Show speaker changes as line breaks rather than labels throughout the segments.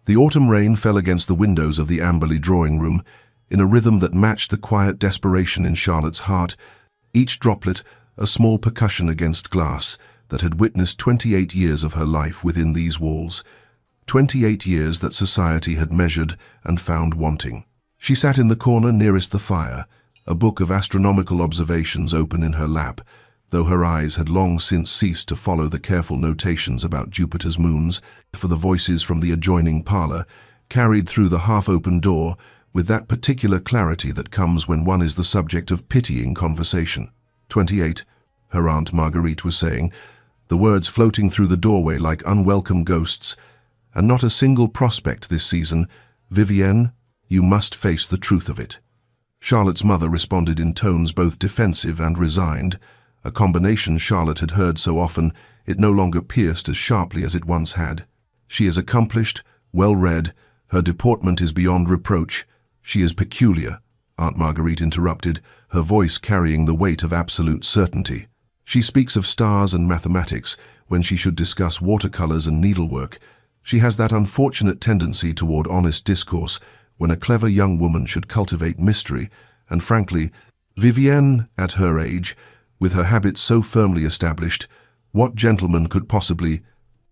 The autumn rain fell against the windows of the Amberley drawing room in a rhythm that matched the quiet desperation in Charlotte's heart, each droplet a small percussion against glass that had witnessed 28 years of her life within these walls, 28 years that society had measured and found wanting. She sat in the corner nearest the fire, a book of astronomical observations open in her lap, though her eyes had long since ceased to follow the careful notations about Jupiter's moons, for the voices from the adjoining parlor carried through the half-open door with that particular clarity that comes when one is the subject of pitying conversation. 28, her Aunt Marguerite was saying, the words floating through the doorway like unwelcome ghosts, and not a single prospect this season. Vivienne, you must face the truth of it. Charlotte's mother responded in tones both defensive and resigned, a combination Charlotte had heard so often it no longer pierced as sharply as it once had. She is accomplished, well-read, her deportment is beyond reproach. She is peculiar, Aunt Marguerite interrupted, her voice carrying the weight of absolute certainty. She speaks of stars and mathematics when she should discuss watercolors and needlework. She has that unfortunate tendency toward honest discourse when a clever young woman should cultivate mystery, and frankly, Vivienne, at her age, with her habits so firmly established, what gentleman could possibly—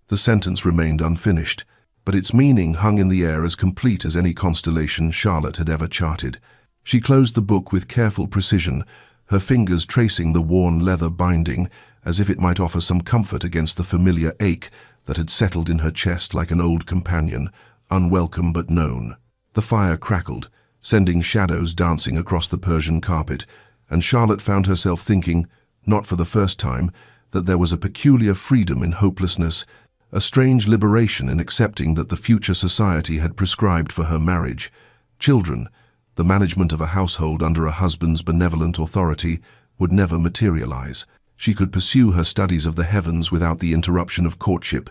The sentence remained unfinished, but its meaning hung in the air as complete as any constellation Charlotte had ever charted. She closed the book with careful precision, her fingers tracing the worn leather binding as if it might offer some comfort against the familiar ache that had settled in her chest like an old companion, unwelcome but known. The fire crackled, sending shadows dancing across the Persian carpet, and Charlotte found herself thinking, not for the first time, that there was a peculiar freedom in hopelessness, a strange liberation in accepting that the future society had prescribed for her marriage. Children, the management of a household under a husband's benevolent authority, would never materialize. She could pursue her studies of the heavens without the interruption of courtship,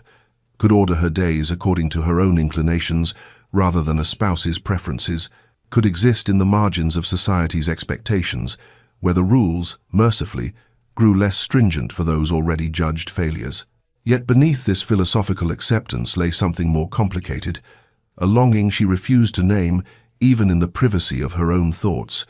could order her days according to her own inclinations rather than a spouse's preferences, could exist in the margins of society's expectations, where the rules, mercifully, grew less stringent for those already judged failures. Yet beneath this philosophical acceptance lay something more complicated, a longing she refused to name even in the privacy of her own thoughts,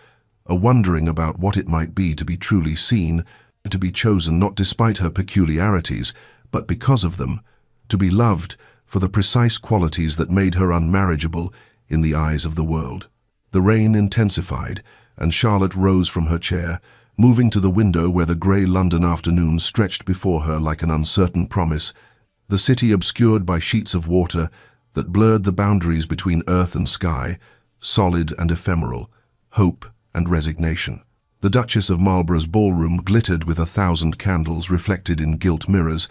a wondering about what it might be to be truly seen, to be chosen not despite her peculiarities, but because of them, to be loved for the precise qualities that made her unmarriageable in the eyes of the world. The rain intensified, and Charlotte rose from her chair, moving to the window where the grey London afternoon stretched before her like an uncertain promise, the city obscured by sheets of water that blurred the boundaries between earth and sky, solid and ephemeral, hope and resignation. The Duchess of Marlborough's ballroom glittered with 1,000 candles reflected in gilt mirrors,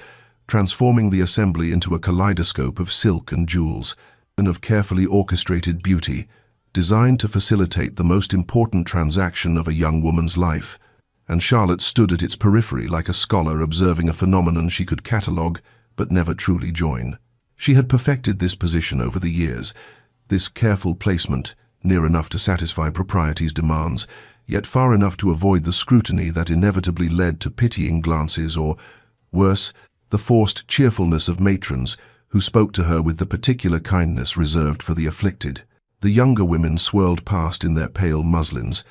transforming the assembly into a kaleidoscope of silk and jewels, and of carefully orchestrated beauty, designed to facilitate the most important transaction of a young woman's life, and Charlotte stood at its periphery like a scholar observing a phenomenon she could catalogue but never truly join. She had perfected this position over the years, this careful placement, near enough to satisfy propriety's demands, yet far enough to avoid the scrutiny that inevitably led to pitying glances or, worse, the forced cheerfulness of matrons who spoke to her with the particular kindness reserved for the afflicted. The younger women swirled past in their pale muslins,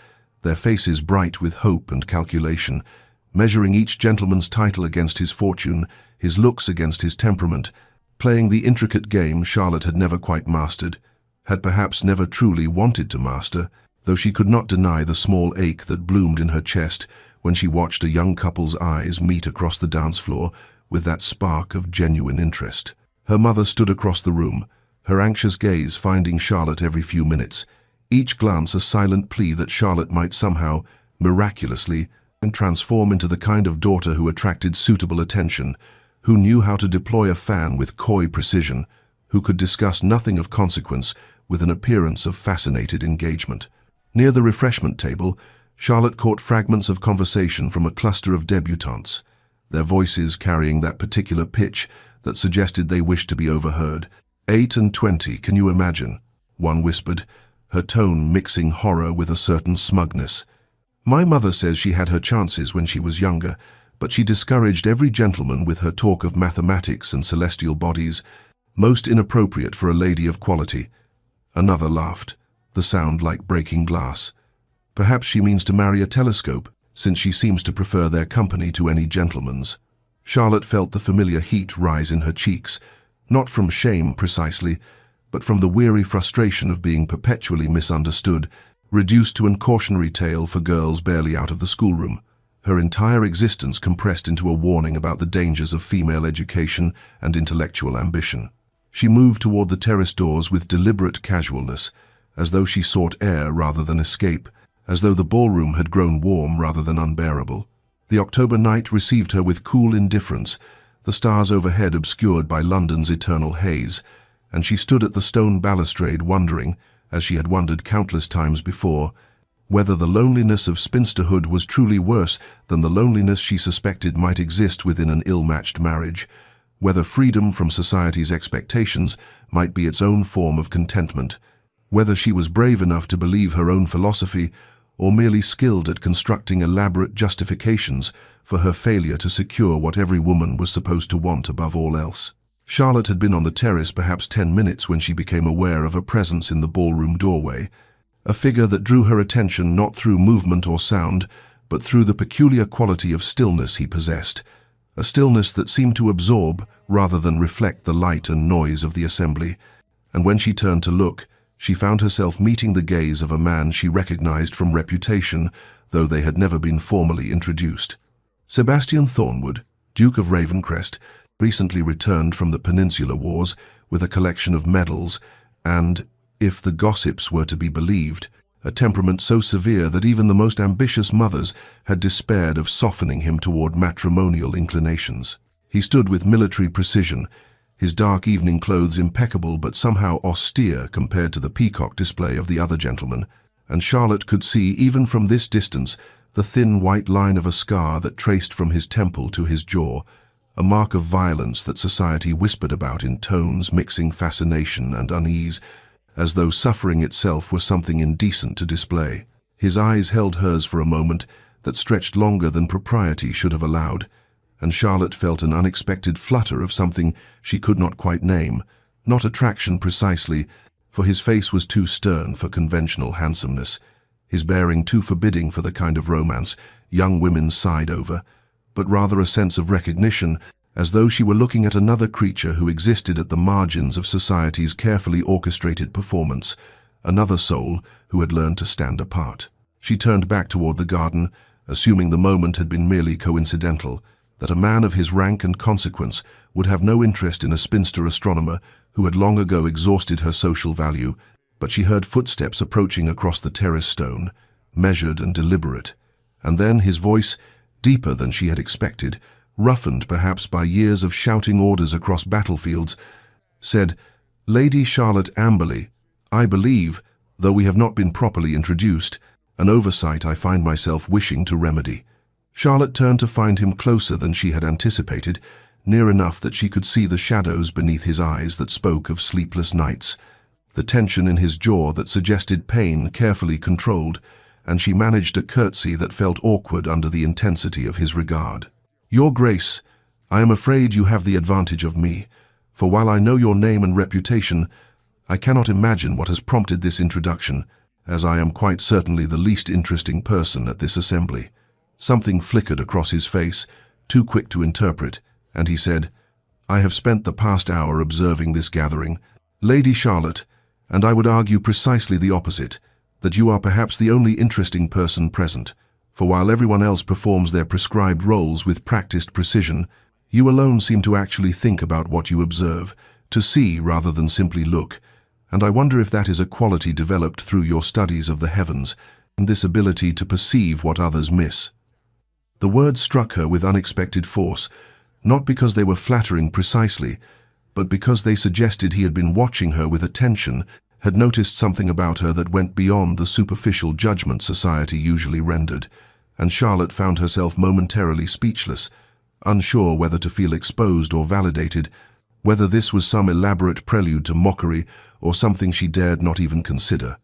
their faces bright with hope and calculation, measuring each gentleman's title against his fortune, his looks against his temperament, playing the intricate game Charlotte had never quite mastered, had perhaps never truly wanted to master, though she could not deny the small ache that bloomed in her chest when she watched a young couple's eyes meet across the dance floor with that spark of genuine interest. Her mother stood across the room, her anxious gaze finding Charlotte every few minutes, each glance a silent plea that Charlotte might somehow, miraculously, transform into the kind of daughter who attracted suitable attention, who knew how to deploy a fan with coy precision, who could discuss nothing of consequence with an appearance of fascinated engagement. Near the refreshment table, Charlotte caught fragments of conversation from a cluster of debutantes, their voices carrying that particular pitch that suggested they wished to be overheard. 8 and 20, can you imagine? One whispered, her tone mixing horror with a certain smugness. My mother says she had her chances when she was younger, but she discouraged every gentleman with her talk of mathematics and celestial bodies. Most inappropriate for a lady of quality. Another laughed, the sound like breaking glass. Perhaps she means to marry a telescope, since she seems to prefer their company to any gentleman's. Charlotte felt the familiar heat rise in her cheeks, not from shame precisely, but from the weary frustration of being perpetually misunderstood, reduced to a cautionary tale for girls barely out of the schoolroom. Her entire existence compressed into a warning about the dangers of female education and intellectual ambition. She moved toward the terrace doors with deliberate casualness, as though she sought air rather than escape, as though the ballroom had grown warm rather than unbearable. The October night received her with cool indifference, the stars overhead obscured by London's eternal haze, and she stood at the stone balustrade wondering, as she had wondered countless times before, whether the loneliness of spinsterhood was truly worse than the loneliness she suspected might exist within an ill-matched marriage, whether freedom from society's expectations might be its own form of contentment, whether she was brave enough to believe her own philosophy or merely skilled at constructing elaborate justifications for her failure to secure what every woman was supposed to want above all else. Charlotte had been on the terrace perhaps 10 minutes when she became aware of a presence in the ballroom doorway, a figure that drew her attention not through movement or sound, but through the peculiar quality of stillness he possessed, a stillness that seemed to absorb rather than reflect the light and noise of the assembly. And when she turned to look, she found herself meeting the gaze of a man she recognized from reputation, though they had never been formally introduced. Sebastian Thornwood, Duke of Ravencrest, recently returned from the Peninsular Wars with a collection of medals and, if the gossips were to be believed, a temperament so severe that even the most ambitious mothers had despaired of softening him toward matrimonial inclinations. He stood with military precision, his dark evening clothes impeccable but somehow austere compared to the peacock display of the other gentlemen, and Charlotte could see even from this distance the thin white line of a scar that traced from his temple to his jaw, a mark of violence that society whispered about in tones mixing fascination and unease, as though suffering itself were something indecent to display. His eyes held hers for a moment that stretched longer than propriety should have allowed, and Charlotte felt an unexpected flutter of something she could not quite name, not attraction precisely, for his face was too stern for conventional handsomeness, his bearing too forbidding for the kind of romance young women sighed over, but rather a sense of recognition, as though she were looking at another creature who existed at the margins of society's carefully orchestrated performance, another soul who had learned to stand apart. She turned back toward the garden, assuming the moment had been merely coincidental, that a man of his rank and consequence would have no interest in a spinster astronomer who had long ago exhausted her social value, but she heard footsteps approaching across the terrace stone, measured and deliberate, and then his voice, deeper than she had expected, roughened perhaps by years of shouting orders across battlefields, said, "Lady Charlotte Amberley, I believe, though we have not been properly introduced, an oversight I find myself wishing to remedy." Charlotte turned to find him closer than she had anticipated, near enough that she could see the shadows beneath his eyes that spoke of sleepless nights, the tension in his jaw that suggested pain carefully controlled, and she managed a curtsy that felt awkward under the intensity of his regard. "Your Grace, I am afraid you have the advantage of me, for while I know your name and reputation, I cannot imagine what has prompted this introduction, as I am quite certainly the least interesting person at this assembly." Something flickered across his face, too quick to interpret, and he said, "I have spent the past hour observing this gathering, Lady Charlotte, and I would argue precisely the opposite, that you are perhaps the only interesting person present, for while everyone else performs their prescribed roles with practiced precision, you alone seem to actually think about what you observe, to see rather than simply look, and I wonder if that is a quality developed through your studies of the heavens, and this ability to perceive what others miss." The words struck her with unexpected force, not because they were flattering precisely, but because they suggested he had been watching her with attention, had noticed something about her that went beyond the superficial judgment society usually rendered, and Charlotte found herself momentarily speechless, unsure whether to feel exposed or validated, whether this was some elaborate prelude to mockery or something she dared not even consider.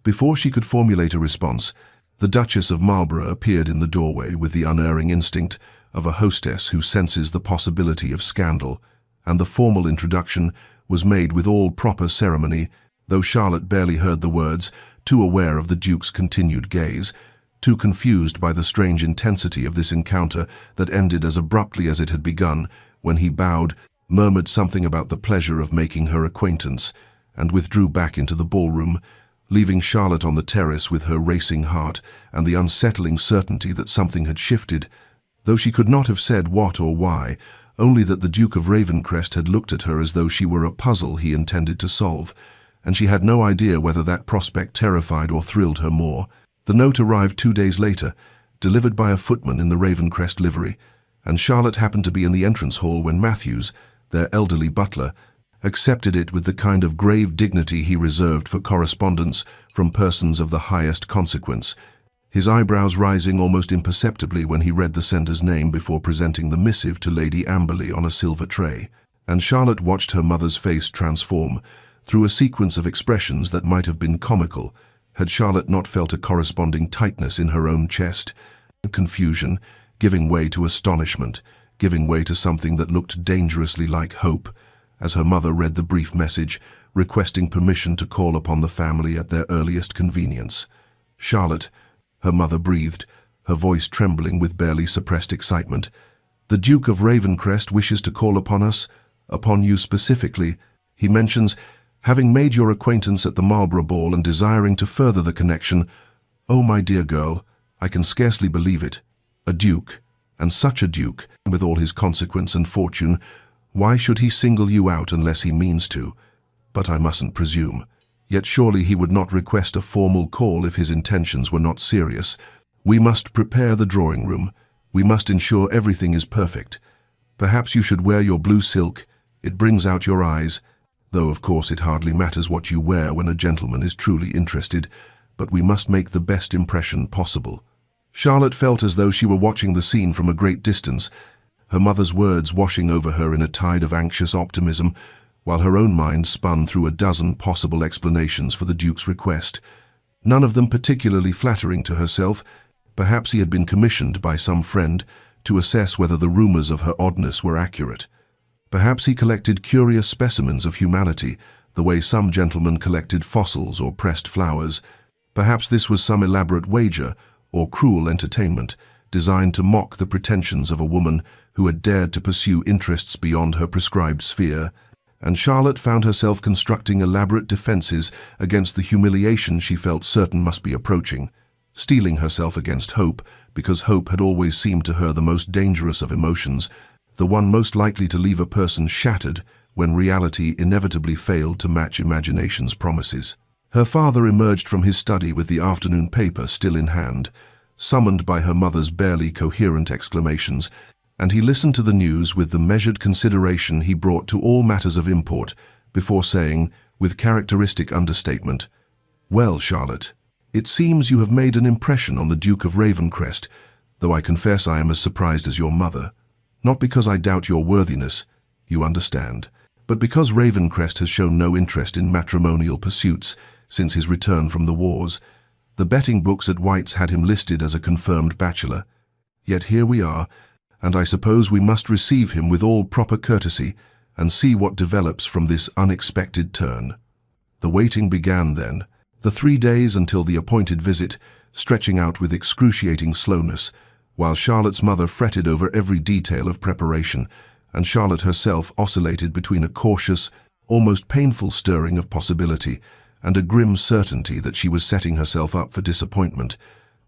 Before she could formulate a response, the Duchess of Marlborough appeared in the doorway with the unerring instinct of a hostess who senses the possibility of scandal, and the formal introduction was made with all proper ceremony, though Charlotte barely heard the words, too aware of the Duke's continued gaze, too confused by the strange intensity of this encounter that ended as abruptly as it had begun, when he bowed, murmured something about the pleasure of making her acquaintance, and withdrew back into the ballroom, leaving Charlotte on the terrace with her racing heart and the unsettling certainty that something had shifted, though she could not have said what or why, only that the Duke of Ravencrest had looked at her as though she were a puzzle he intended to solve, and she had no idea whether that prospect terrified or thrilled her more. The note arrived 2 days later, delivered by a footman in the Ravencrest livery, and Charlotte happened to be in the entrance hall when Matthews, their elderly butler, accepted it with the kind of grave dignity he reserved for correspondence from persons of the highest consequence, his eyebrows rising almost imperceptibly when he read the sender's name before presenting the missive to Lady Amberley on a silver tray. And Charlotte watched her mother's face transform, through a sequence of expressions that might have been comical, had Charlotte not felt a corresponding tightness in her own chest, confusion, giving way to astonishment, giving way to something that looked dangerously like hope, as her mother read the brief message, requesting permission to call upon the family at their earliest convenience. "Charlotte," her mother breathed, her voice trembling with barely suppressed excitement, "the Duke of Ravencrest wishes to call upon us, upon you specifically. He mentions having made your acquaintance at the Marlborough Ball and desiring to further the connection. Oh, my dear girl, I can scarcely believe it. A duke, and such a duke, with all his consequence and fortune. Why should he single you out unless he means to? But I mustn't presume. Yet surely he would not request a formal call if his intentions were not serious. We must prepare the drawing-room. We must ensure everything is perfect. Perhaps you should wear your blue silk. It brings out your eyes, though of course it hardly matters what you wear when a gentleman is truly interested, but we must make the best impression possible." Charlotte felt as though she were watching the scene from a great distance, her mother's words washing over her in a tide of anxious optimism, while her own mind spun through a dozen possible explanations for the Duke's request, none of them particularly flattering to herself. Perhaps he had been commissioned by some friend to assess whether the rumors of her oddness were accurate. Perhaps he collected curious specimens of humanity, the way some gentlemen collected fossils or pressed flowers. Perhaps this was some elaborate wager or cruel entertainment designed to mock the pretensions of a woman who had dared to pursue interests beyond her prescribed sphere, and Charlotte found herself constructing elaborate defenses against the humiliation she felt certain must be approaching, steeling herself against hope, because hope had always seemed to her the most dangerous of emotions, the one most likely to leave a person shattered when reality inevitably failed to match imagination's promises. Her father emerged from his study with the afternoon paper still in hand, summoned by her mother's barely coherent exclamations, and he listened to the news with the measured consideration he brought to all matters of import, before saying, with characteristic understatement, "Well, Charlotte, it seems you have made an impression on the Duke of Ravencrest, though I confess I am as surprised as your mother. Not because I doubt your worthiness, you understand, but because Ravencrest has shown no interest in matrimonial pursuits since his return from the wars. The betting books at White's had him listed as a confirmed bachelor. Yet here we are, and I suppose we must receive him with all proper courtesy and see what develops from this unexpected turn." The waiting began then, the 3 days until the appointed visit, stretching out with excruciating slowness, while Charlotte's mother fretted over every detail of preparation, and Charlotte herself oscillated between a cautious, almost painful stirring of possibility and a grim certainty that she was setting herself up for disappointment,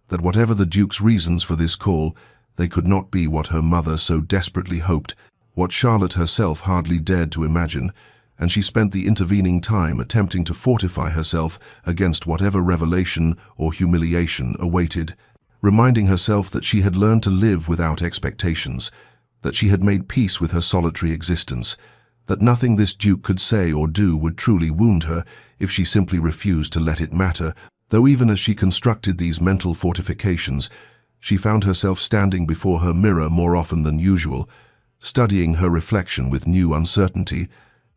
that whatever the Duke's reasons for this call, they could not be what her mother so desperately hoped, what Charlotte herself hardly dared to imagine, and she spent the intervening time attempting to fortify herself against whatever revelation or humiliation awaited, reminding herself that she had learned to live without expectations, that she had made peace with her solitary existence, that nothing this Duke could say or do would truly wound her if she simply refused to let it matter, though even as she constructed these mental fortifications, she found herself standing before her mirror more often than usual, studying her reflection with new uncertainty,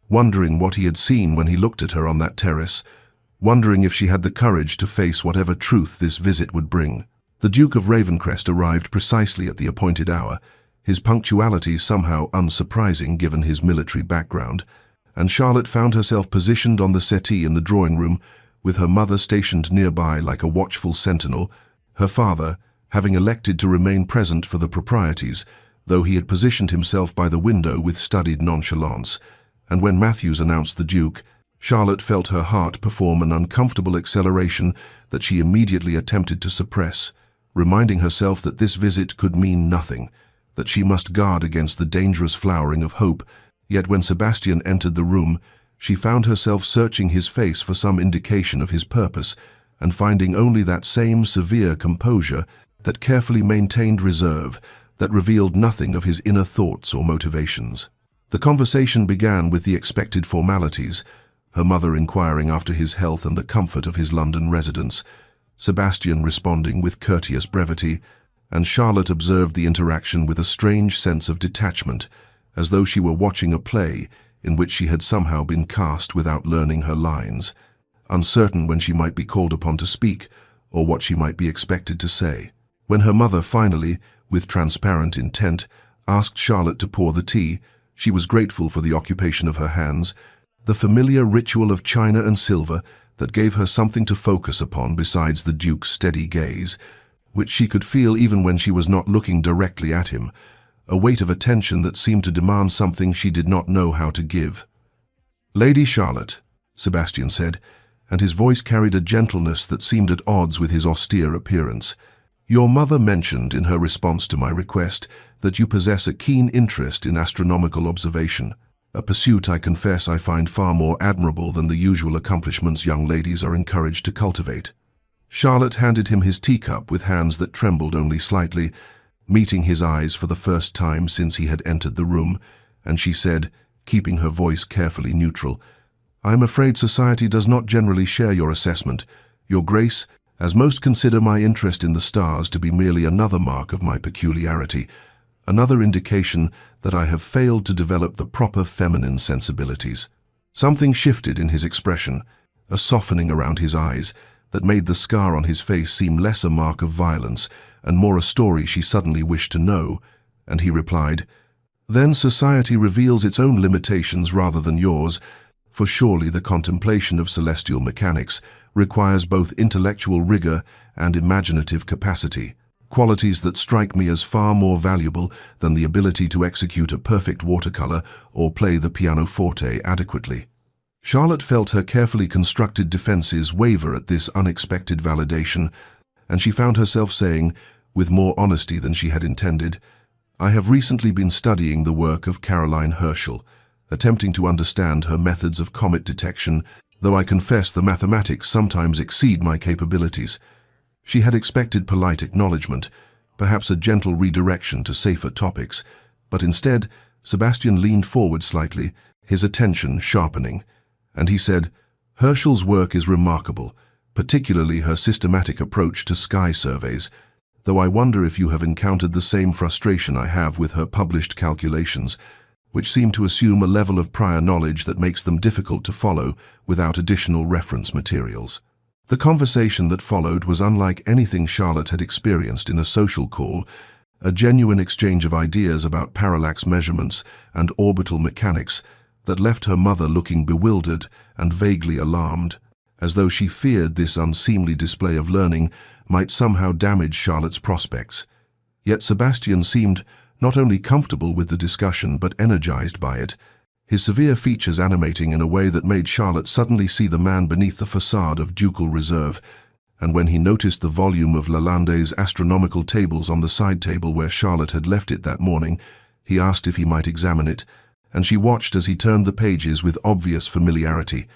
wondering what he had seen when he looked at her on that terrace, wondering if she had the courage to face whatever truth this visit would bring. The Duke of Ravencrest arrived precisely at the appointed hour, his punctuality somehow unsurprising given his military background, and Charlotte found herself positioned on the settee in the drawing room, with her mother stationed nearby like a watchful sentinel, her father having elected to remain present for the proprieties, though he had positioned himself by the window with studied nonchalance. And when Matthews announced the Duke, Charlotte felt her heart perform an uncomfortable acceleration that she immediately attempted to suppress, reminding herself that this visit could mean nothing, that she must guard against the dangerous flowering of hope. Yet when Sebastian entered the room, she found herself searching his face for some indication of his purpose, and finding only that same severe composure, that carefully maintained reserve, that revealed nothing of his inner thoughts or motivations. The conversation began with the expected formalities, her mother inquiring after his health and the comfort of his London residence, Sebastian responding with courteous brevity, and Charlotte observed the interaction with a strange sense of detachment, as though she were watching a play in which she had somehow been cast without learning her lines, uncertain when she might be called upon to speak or what she might be expected to say. When her mother finally, with transparent intent, asked Charlotte to pour the tea, she was grateful for the occupation of her hands, the familiar ritual of china and silver that gave her something to focus upon besides the Duke's steady gaze, which she could feel even when she was not looking directly at him, a weight of attention that seemed to demand something she did not know how to give. "Lady Charlotte," Sebastian said, and his voice carried a gentleness that seemed at odds with his austere appearance. "Your mother mentioned in her response to my request that you possess a keen interest in astronomical observation, a pursuit I confess I find far more admirable than the usual accomplishments young ladies are encouraged to cultivate." Charlotte handed him his teacup with hands that trembled only slightly, meeting his eyes for the first time since he had entered the room, and she said, keeping her voice carefully neutral, "I am afraid society does not generally share your assessment, Your Grace, as most consider my interest in the stars to be merely another mark of my peculiarity, another indication that I have failed to develop the proper feminine sensibilities." Something shifted in his expression, a softening around his eyes, that made the scar on his face seem less a mark of violence and more a story she suddenly wished to know, and he replied, "Then society reveals its own limitations rather than yours, for surely the contemplation of celestial mechanics requires both intellectual rigor and imaginative capacity, qualities that strike me as far more valuable than the ability to execute a perfect watercolor or play the pianoforte adequately." Charlotte felt her carefully constructed defenses waver at this unexpected validation, and she found herself saying, with more honesty than she had intended, "I have recently been studying the work of Caroline Herschel, attempting to understand her methods of comet detection, though I confess the mathematics sometimes exceed my capabilities." She had expected polite acknowledgement, perhaps a gentle redirection to safer topics, but instead, Sebastian leaned forward slightly, his attention sharpening, and he said, "Herschel's work is remarkable, particularly her systematic approach to sky surveys, though I wonder if you have encountered the same frustration I have with her published calculations, which seem to assume a level of prior knowledge that makes them difficult to follow without additional reference materials." The conversation that followed was unlike anything Charlotte had experienced in a social call, a genuine exchange of ideas about parallax measurements and orbital mechanics that left her mother looking bewildered and vaguely alarmed, as though she feared this unseemly display of learning might somehow damage Charlotte's prospects. Yet Sebastian seemed not only comfortable with the discussion but energized by it, his severe features animating in a way that made Charlotte suddenly see the man beneath the facade of ducal reserve, and when he noticed the volume of Lalande's astronomical tables on the side table where Charlotte had left it that morning, he asked if he might examine it, and she watched as he turned the pages with obvious familiarity,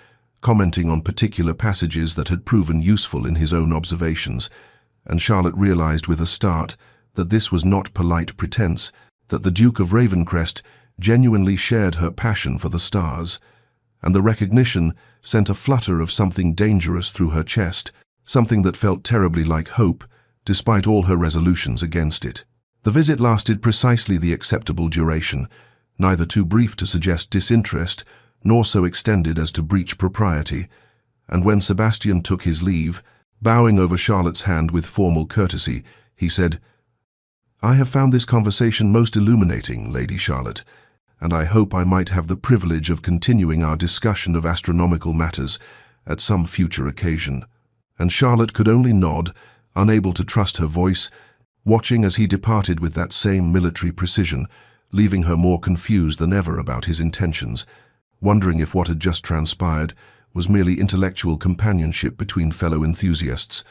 commenting on particular passages that had proven useful in his own observations, and Charlotte realized with a start that this was not polite pretense, that the Duke of Ravencrest genuinely shared her passion for the stars, and the recognition sent a flutter of something dangerous through her chest, something that felt terribly like hope, despite all her resolutions against it. The visit lasted precisely the acceptable duration, neither too brief to suggest disinterest, nor so extended as to breach propriety, and when Sebastian took his leave, bowing over Charlotte's hand with formal courtesy, he said, "I have found this conversation most illuminating, Lady Charlotte, and I hope I might have the privilege of continuing our discussion of astronomical matters at some future occasion." And Charlotte could only nod, unable to trust her voice, watching as he departed with that same military precision, leaving her more confused than ever about his intentions, wondering if what had just transpired was merely intellectual companionship between fellow enthusiasts,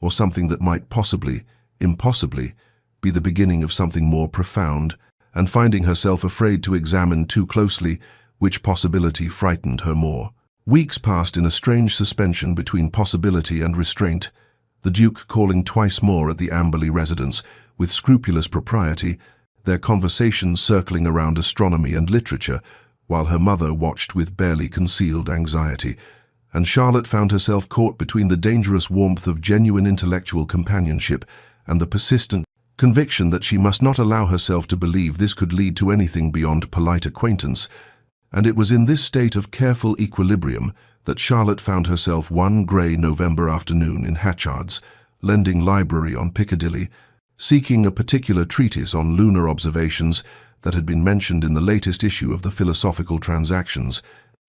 or something that might possibly, impossibly, be the beginning of something more profound, and finding herself afraid to examine too closely which possibility frightened her more. Weeks passed in a strange suspension between possibility and restraint, the Duke calling twice more at the Amberley residence with scrupulous propriety, their conversations circling around astronomy and literature, while her mother watched with barely concealed anxiety, and Charlotte found herself caught between the dangerous warmth of genuine intellectual companionship and the persistent conviction that she must not allow herself to believe this could lead to anything beyond polite acquaintance. And it was in this state of careful equilibrium that Charlotte found herself one grey November afternoon in Hatchard's, lending library on Piccadilly, seeking a particular treatise on lunar observations that had been mentioned in the latest issue of the Philosophical Transactions,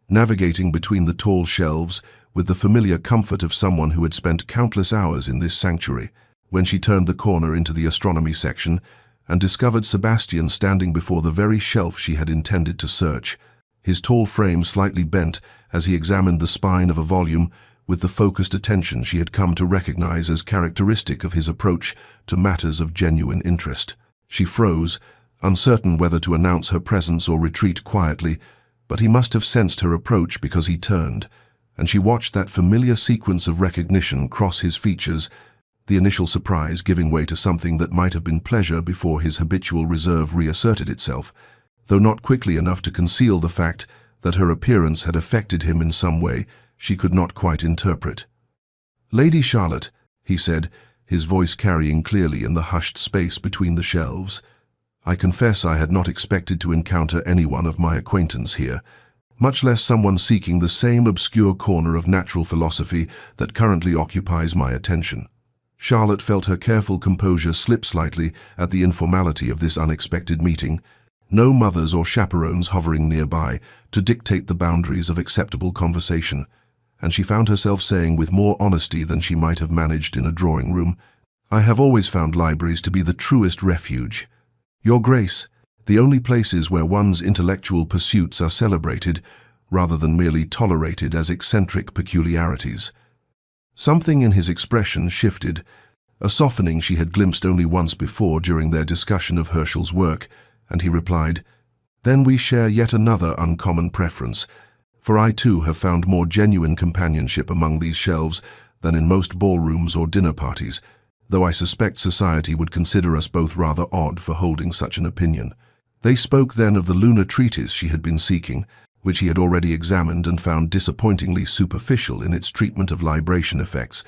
navigating between the tall shelves with the familiar comfort of someone who had spent countless hours in this sanctuary, when she turned the corner into the astronomy section and discovered Sebastian standing before the very shelf she had intended to search, his tall frame slightly bent as he examined the spine of a volume with the focused attention she had come to recognize as characteristic of his approach to matters of genuine interest. She froze, uncertain whether to announce her presence or retreat quietly, but he must have sensed her approach because he turned, and she watched that familiar sequence of recognition cross his features, the initial surprise giving way to something that might have been pleasure before his habitual reserve reasserted itself, though not quickly enough to conceal the fact that her appearance had affected him in some way she could not quite interpret. "Lady Charlotte," he said, his voice carrying clearly in the hushed space between the shelves, "I confess I had not expected to encounter anyone of my acquaintance here, much less someone seeking the same obscure corner of natural philosophy that currently occupies my attention." Charlotte felt her careful composure slip slightly at the informality of this unexpected meeting, no mothers or chaperones hovering nearby to dictate the boundaries of acceptable conversation, and she found herself saying with more honesty than she might have managed in a drawing-room, "I have always found libraries to be the truest refuge. Your Grace, the only places where one's intellectual pursuits are celebrated, rather than merely tolerated as eccentric peculiarities." Something in his expression shifted, a softening she had glimpsed only once before during their discussion of Herschel's work, and he replied, "Then we share yet another uncommon preference, for I too have found more genuine companionship among these shelves than in most ballrooms or dinner parties, though I suspect society would consider us both rather odd for holding such an opinion." They spoke then of the lunar treatise she had been seeking, which he had already examined and found disappointingly superficial in its treatment of libration effects,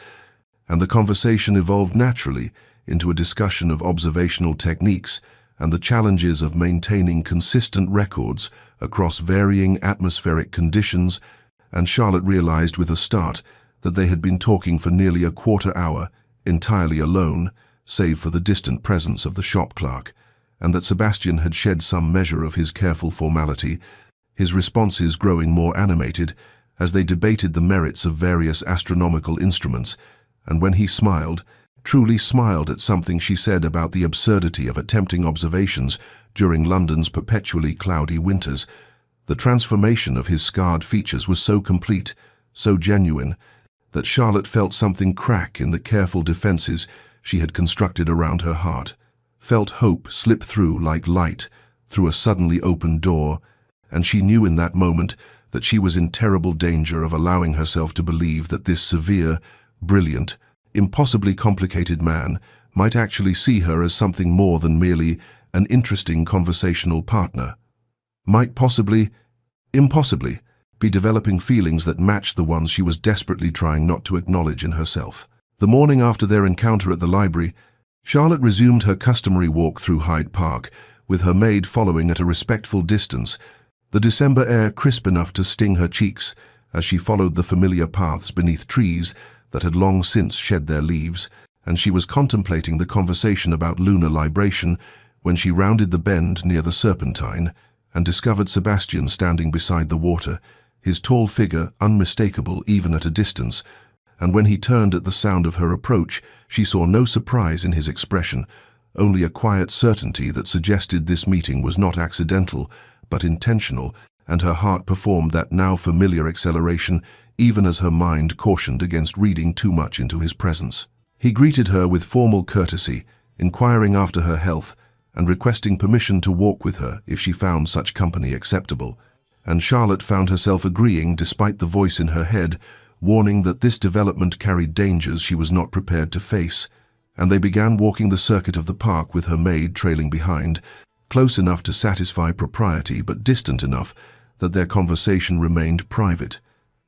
and the conversation evolved naturally into a discussion of observational techniques and the challenges of maintaining consistent records across varying atmospheric conditions, and Charlotte realized with a start that they had been talking for nearly a quarter-hour, entirely alone, save for the distant presence of the shop clerk, and that Sebastian had shed some measure of his careful formality, his responses growing more animated as they debated the merits of various astronomical instruments, and when he smiled, truly smiled at something she said about the absurdity of attempting observations during London's perpetually cloudy winters, the transformation of his scarred features was so complete, so genuine, that Charlotte felt something crack in the careful defenses she had constructed around her heart, felt hope slip through like light through a suddenly opened door, and she knew in that moment that she was in terrible danger of allowing herself to believe that this severe, brilliant, impossibly complicated man might actually see her as something more than merely an interesting conversational partner, might possibly, impossibly, be developing feelings that matched the ones she was desperately trying not to acknowledge in herself. The morning after their encounter at the library, Charlotte resumed her customary walk through Hyde Park, with her maid following at a respectful distance, the December air crisp enough to sting her cheeks as she followed the familiar paths beneath trees that had long since shed their leaves, and she was contemplating the conversation about lunar libration when she rounded the bend near the Serpentine and discovered Sebastian standing beside the water, his tall figure unmistakable even at a distance, and when he turned at the sound of her approach, she saw no surprise in his expression, only a quiet certainty that suggested this meeting was not accidental, but intentional, and her heart performed that now familiar acceleration, even as her mind cautioned against reading too much into his presence. He greeted her with formal courtesy, inquiring after her health, and requesting permission to walk with her if she found such company acceptable. And Charlotte found herself agreeing despite the voice in her head, warning that this development carried dangers she was not prepared to face, and they began walking the circuit of the park with her maid trailing behind, close enough to satisfy propriety but distant enough that their conversation remained private.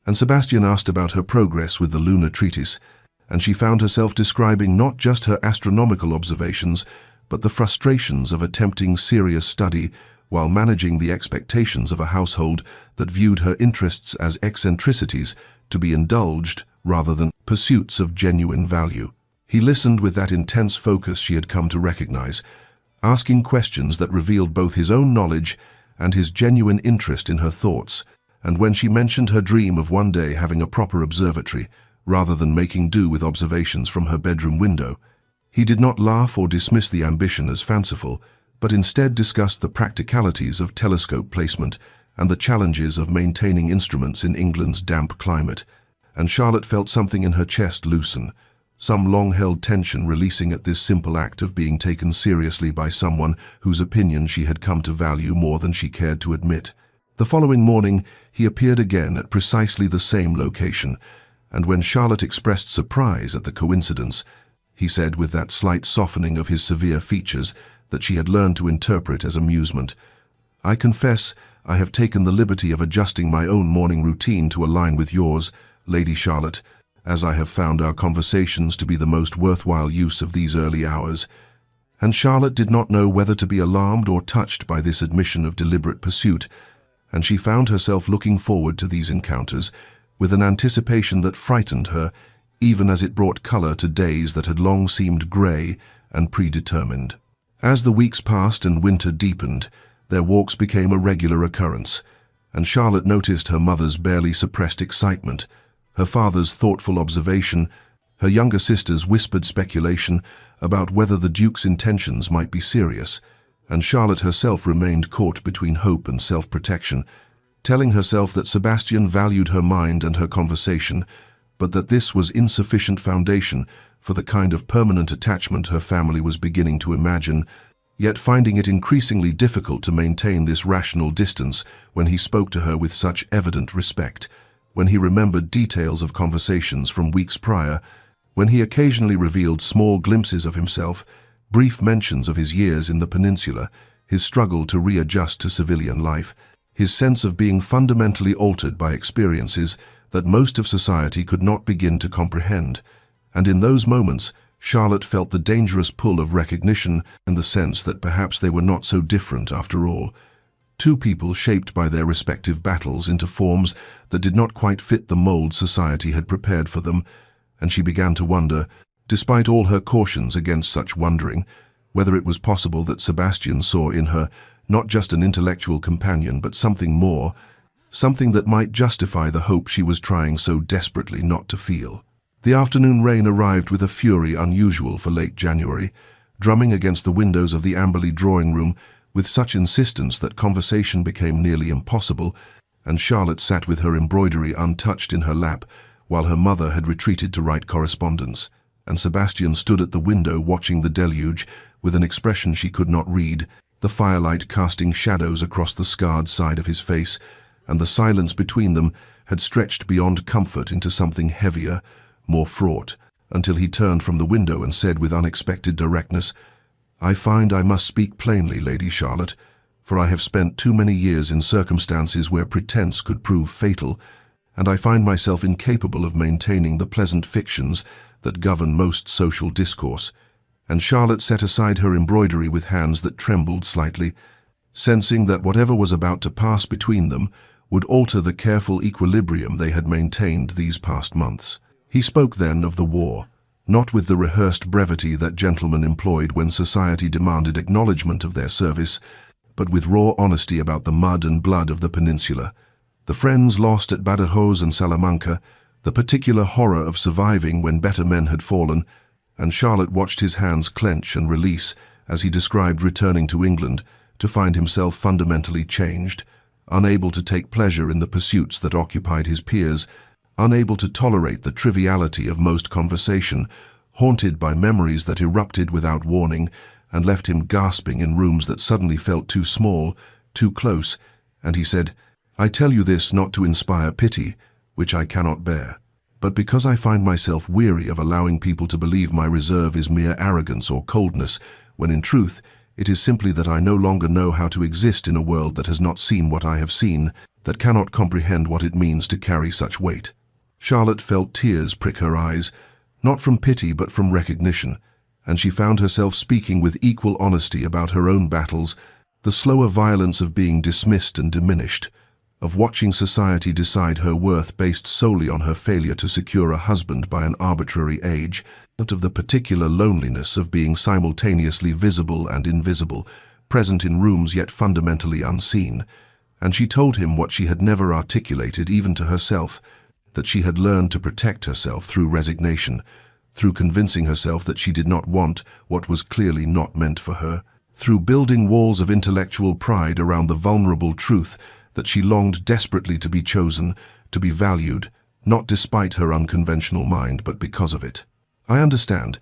And Sebastian asked about her progress with the lunar treatise, and she found herself describing not just her astronomical observations, but the frustrations of attempting serious study while managing the expectations of a household that viewed her interests as eccentricities to be indulged rather than pursuits of genuine value. He listened with that intense focus she had come to recognize, asking questions that revealed both his own knowledge and his genuine interest in her thoughts, and when she mentioned her dream of one day having a proper observatory, rather than making do with observations from her bedroom window, he did not laugh or dismiss the ambition as fanciful, but instead discussed the practicalities of telescope placement and the challenges of maintaining instruments in England's damp climate, and Charlotte felt something in her chest loosen, some long-held tension releasing at this simple act of being taken seriously by someone whose opinion she had come to value more than she cared to admit. The following morning, he appeared again at precisely the same location, and when Charlotte expressed surprise at the coincidence, he said with that slight softening of his severe features that she had learned to interpret as amusement, "I confess I have taken the liberty of adjusting my own morning routine to align with yours, Lady Charlotte, as I have found our conversations to be the most worthwhile use of these early hours." And Charlotte did not know whether to be alarmed or touched by this admission of deliberate pursuit, and she found herself looking forward to these encounters with an anticipation that frightened her, even as it brought color to days that had long seemed gray and predetermined. As the weeks passed and winter deepened, their walks became a regular occurrence, and Charlotte noticed her mother's barely suppressed excitement, her father's thoughtful observation, her younger sister's whispered speculation about whether the Duke's intentions might be serious, and Charlotte herself remained caught between hope and self-protection, telling herself that Sebastian valued her mind and her conversation, but that this was insufficient foundation for the kind of permanent attachment her family was beginning to imagine, yet finding it increasingly difficult to maintain this rational distance when he spoke to her with such evident respect, when he remembered details of conversations from weeks prior, when he occasionally revealed small glimpses of himself, brief mentions of his years in the peninsula, his struggle to readjust to civilian life, his sense of being fundamentally altered by experiences that most of society could not begin to comprehend. And in those moments, Charlotte felt the dangerous pull of recognition and the sense that perhaps they were not so different after all. Two people shaped by their respective battles into forms that did not quite fit the mold society had prepared for them, and she began to wonder, despite all her cautions against such wondering, whether it was possible that Sebastian saw in her not just an intellectual companion but something more, something that might justify the hope she was trying so desperately not to feel. The afternoon rain arrived with a fury unusual for late January, drumming against the windows of the Amberley drawing room with such insistence that conversation became nearly impossible, and Charlotte sat with her embroidery untouched in her lap while her mother had retreated to write correspondence, and Sebastian stood at the window watching the deluge with an expression she could not read, the firelight casting shadows across the scarred side of his face, and the silence between them had stretched beyond comfort into something heavier, more fraught, until he turned from the window and said with unexpected directness, "I find I must speak plainly, Lady Charlotte, for I have spent too many years in circumstances where pretense could prove fatal, and I find myself incapable of maintaining the pleasant fictions that govern most social discourse." And Charlotte set aside her embroidery with hands that trembled slightly, sensing that whatever was about to pass between them would alter the careful equilibrium they had maintained these past months. He spoke then of the war, not with the rehearsed brevity that gentlemen employed when society demanded acknowledgement of their service, but with raw honesty about the mud and blood of the peninsula. The friends lost at Badajoz and Salamanca, the particular horror of surviving when better men had fallen, and Charlotte watched his hands clench and release as he described returning to England to find himself fundamentally changed, unable to take pleasure in the pursuits that occupied his peers, unable to tolerate the triviality of most conversation, haunted by memories that erupted without warning and left him gasping in rooms that suddenly felt too small, too close, and he said, "I tell you this not to inspire pity, which I cannot bear, but because I find myself weary of allowing people to believe my reserve is mere arrogance or coldness, when in truth it is simply that I no longer know how to exist in a world that has not seen what I have seen, that cannot comprehend what it means to carry such weight." Charlotte felt tears prick her eyes, not from pity but from recognition, and she found herself speaking with equal honesty about her own battles, the slower violence of being dismissed and diminished, of watching society decide her worth based solely on her failure to secure a husband by an arbitrary age, and of the particular loneliness of being simultaneously visible and invisible, present in rooms yet fundamentally unseen. And she told him what she had never articulated even to herself, that she had learned to protect herself through resignation, through convincing herself that she did not want what was clearly not meant for her, through building walls of intellectual pride around the vulnerable truth that she longed desperately to be chosen, to be valued, not despite her unconventional mind, but because of it. "I understand,"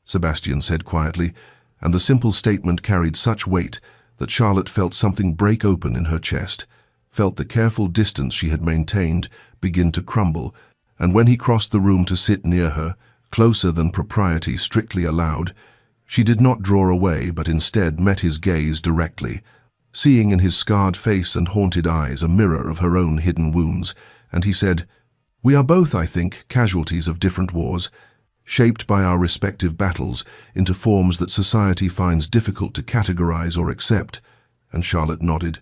Sebastian said quietly, and the simple statement carried such weight that Charlotte felt something break open in her chest, felt the careful distance she had maintained begin to crumble, and when he crossed the room to sit near her, closer than propriety strictly allowed, she did not draw away but instead met his gaze directly, seeing in his scarred face and haunted eyes a mirror of her own hidden wounds, and he said, "We are both, I think, casualties of different wars, shaped by our respective battles into forms that society finds difficult to categorize or accept," and Charlotte nodded,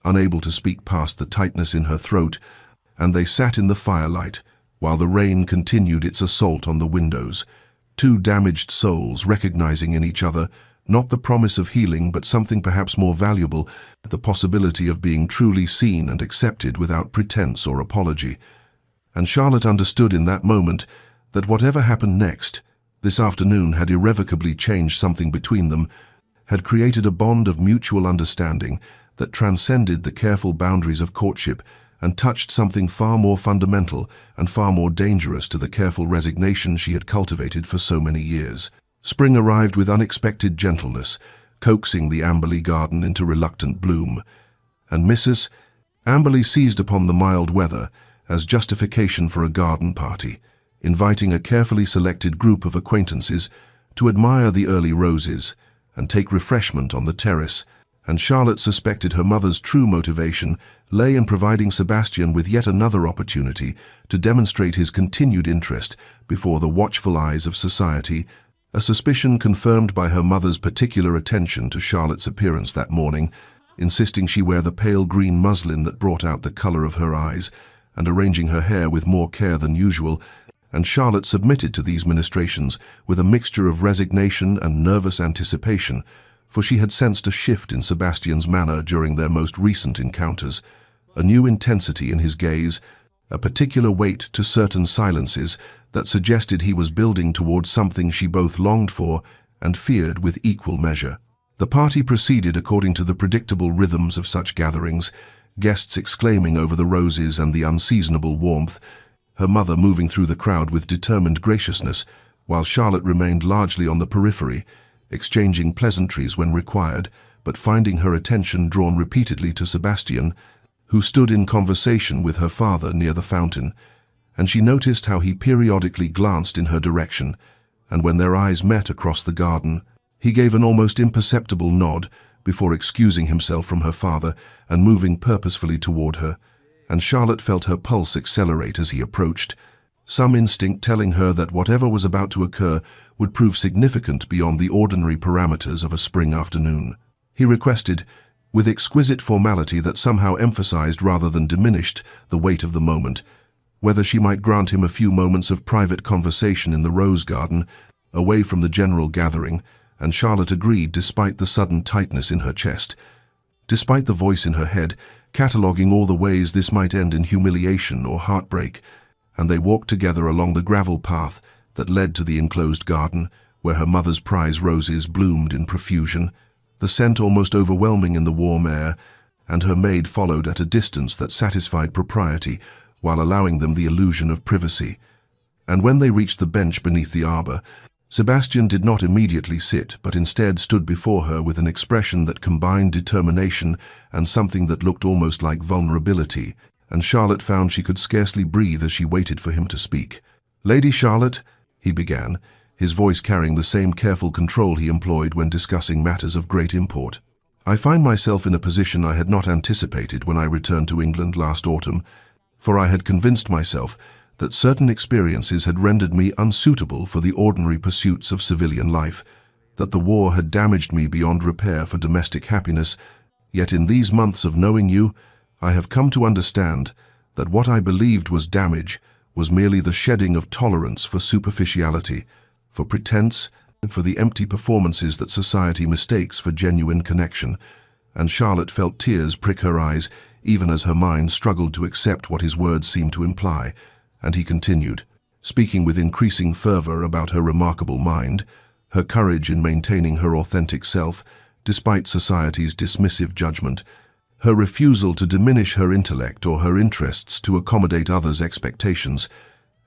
unable to speak past the tightness in her throat, and they sat in the firelight while the rain continued its assault on the windows, two damaged souls recognizing in each other not the promise of healing but something perhaps more valuable, the possibility of being truly seen and accepted without pretense or apology. And Charlotte understood in that moment that whatever happened next, this afternoon had irrevocably changed something between them, had created a bond of mutual understanding that transcended the careful boundaries of courtship and touched something far more fundamental and far more dangerous to the careful resignation she had cultivated for so many years. Spring arrived with unexpected gentleness, coaxing the Amberley garden into reluctant bloom, and Mrs. Amberley seized upon the mild weather as justification for a garden party, inviting a carefully selected group of acquaintances to admire the early roses and take refreshment on the terrace, and Charlotte suspected her mother's true motivation lay in providing Sebastian with yet another opportunity to demonstrate his continued interest before the watchful eyes of society, a suspicion confirmed by her mother's particular attention to Charlotte's appearance that morning, insisting she wear the pale green muslin that brought out the color of her eyes, and arranging her hair with more care than usual, and Charlotte submitted to these ministrations with a mixture of resignation and nervous anticipation, for she had sensed a shift in Sebastian's manner during their most recent encounters, a new intensity in his gaze, a particular weight to certain silences that suggested he was building towards something she both longed for and feared with equal measure. The party proceeded according to the predictable rhythms of such gatherings, guests exclaiming over the roses and the unseasonable warmth, her mother moving through the crowd with determined graciousness, while Charlotte remained largely on the periphery, exchanging pleasantries when required, but finding her attention drawn repeatedly to Sebastian, who stood in conversation with her father near the fountain, and she noticed how he periodically glanced in her direction, and when their eyes met across the garden, he gave an almost imperceptible nod before excusing himself from her father and moving purposefully toward her, and Charlotte felt her pulse accelerate as he approached, some instinct telling her that whatever was about to occur would prove significant beyond the ordinary parameters of a spring afternoon. He requested, with exquisite formality that somehow emphasized rather than diminished the weight of the moment, whether she might grant him a few moments of private conversation in the rose garden, away from the general gathering, and Charlotte agreed despite the sudden tightness in her chest. Despite the voice in her head, cataloguing all the ways this might end in humiliation or heartbreak, and they walked together along the gravel path that led to the enclosed garden, where her mother's prize roses bloomed in profusion, the scent almost overwhelming in the warm air, and her maid followed at a distance that satisfied propriety while allowing them the illusion of privacy. And when they reached the bench beneath the arbor, Sebastian did not immediately sit, but instead stood before her with an expression that combined determination and something that looked almost like vulnerability, and Charlotte found she could scarcely breathe as she waited for him to speak. "Lady Charlotte," he began, his voice carrying the same careful control he employed when discussing matters of great import. "I find myself in a position I had not anticipated when I returned to England last autumn, for I had convinced myself that certain experiences had rendered me unsuitable for the ordinary pursuits of civilian life, that the war had damaged me beyond repair for domestic happiness, yet in these months of knowing you, I have come to understand that what I believed was damage was merely the shedding of tolerance for superficiality, for pretense, and for the empty performances that society mistakes for genuine connection." And Charlotte felt tears prick her eyes, even as her mind struggled to accept what his words seemed to imply. And he continued, speaking with increasing fervor about her remarkable mind, her courage in maintaining her authentic self, despite society's dismissive judgment, her refusal to diminish her intellect or her interests to accommodate others' expectations.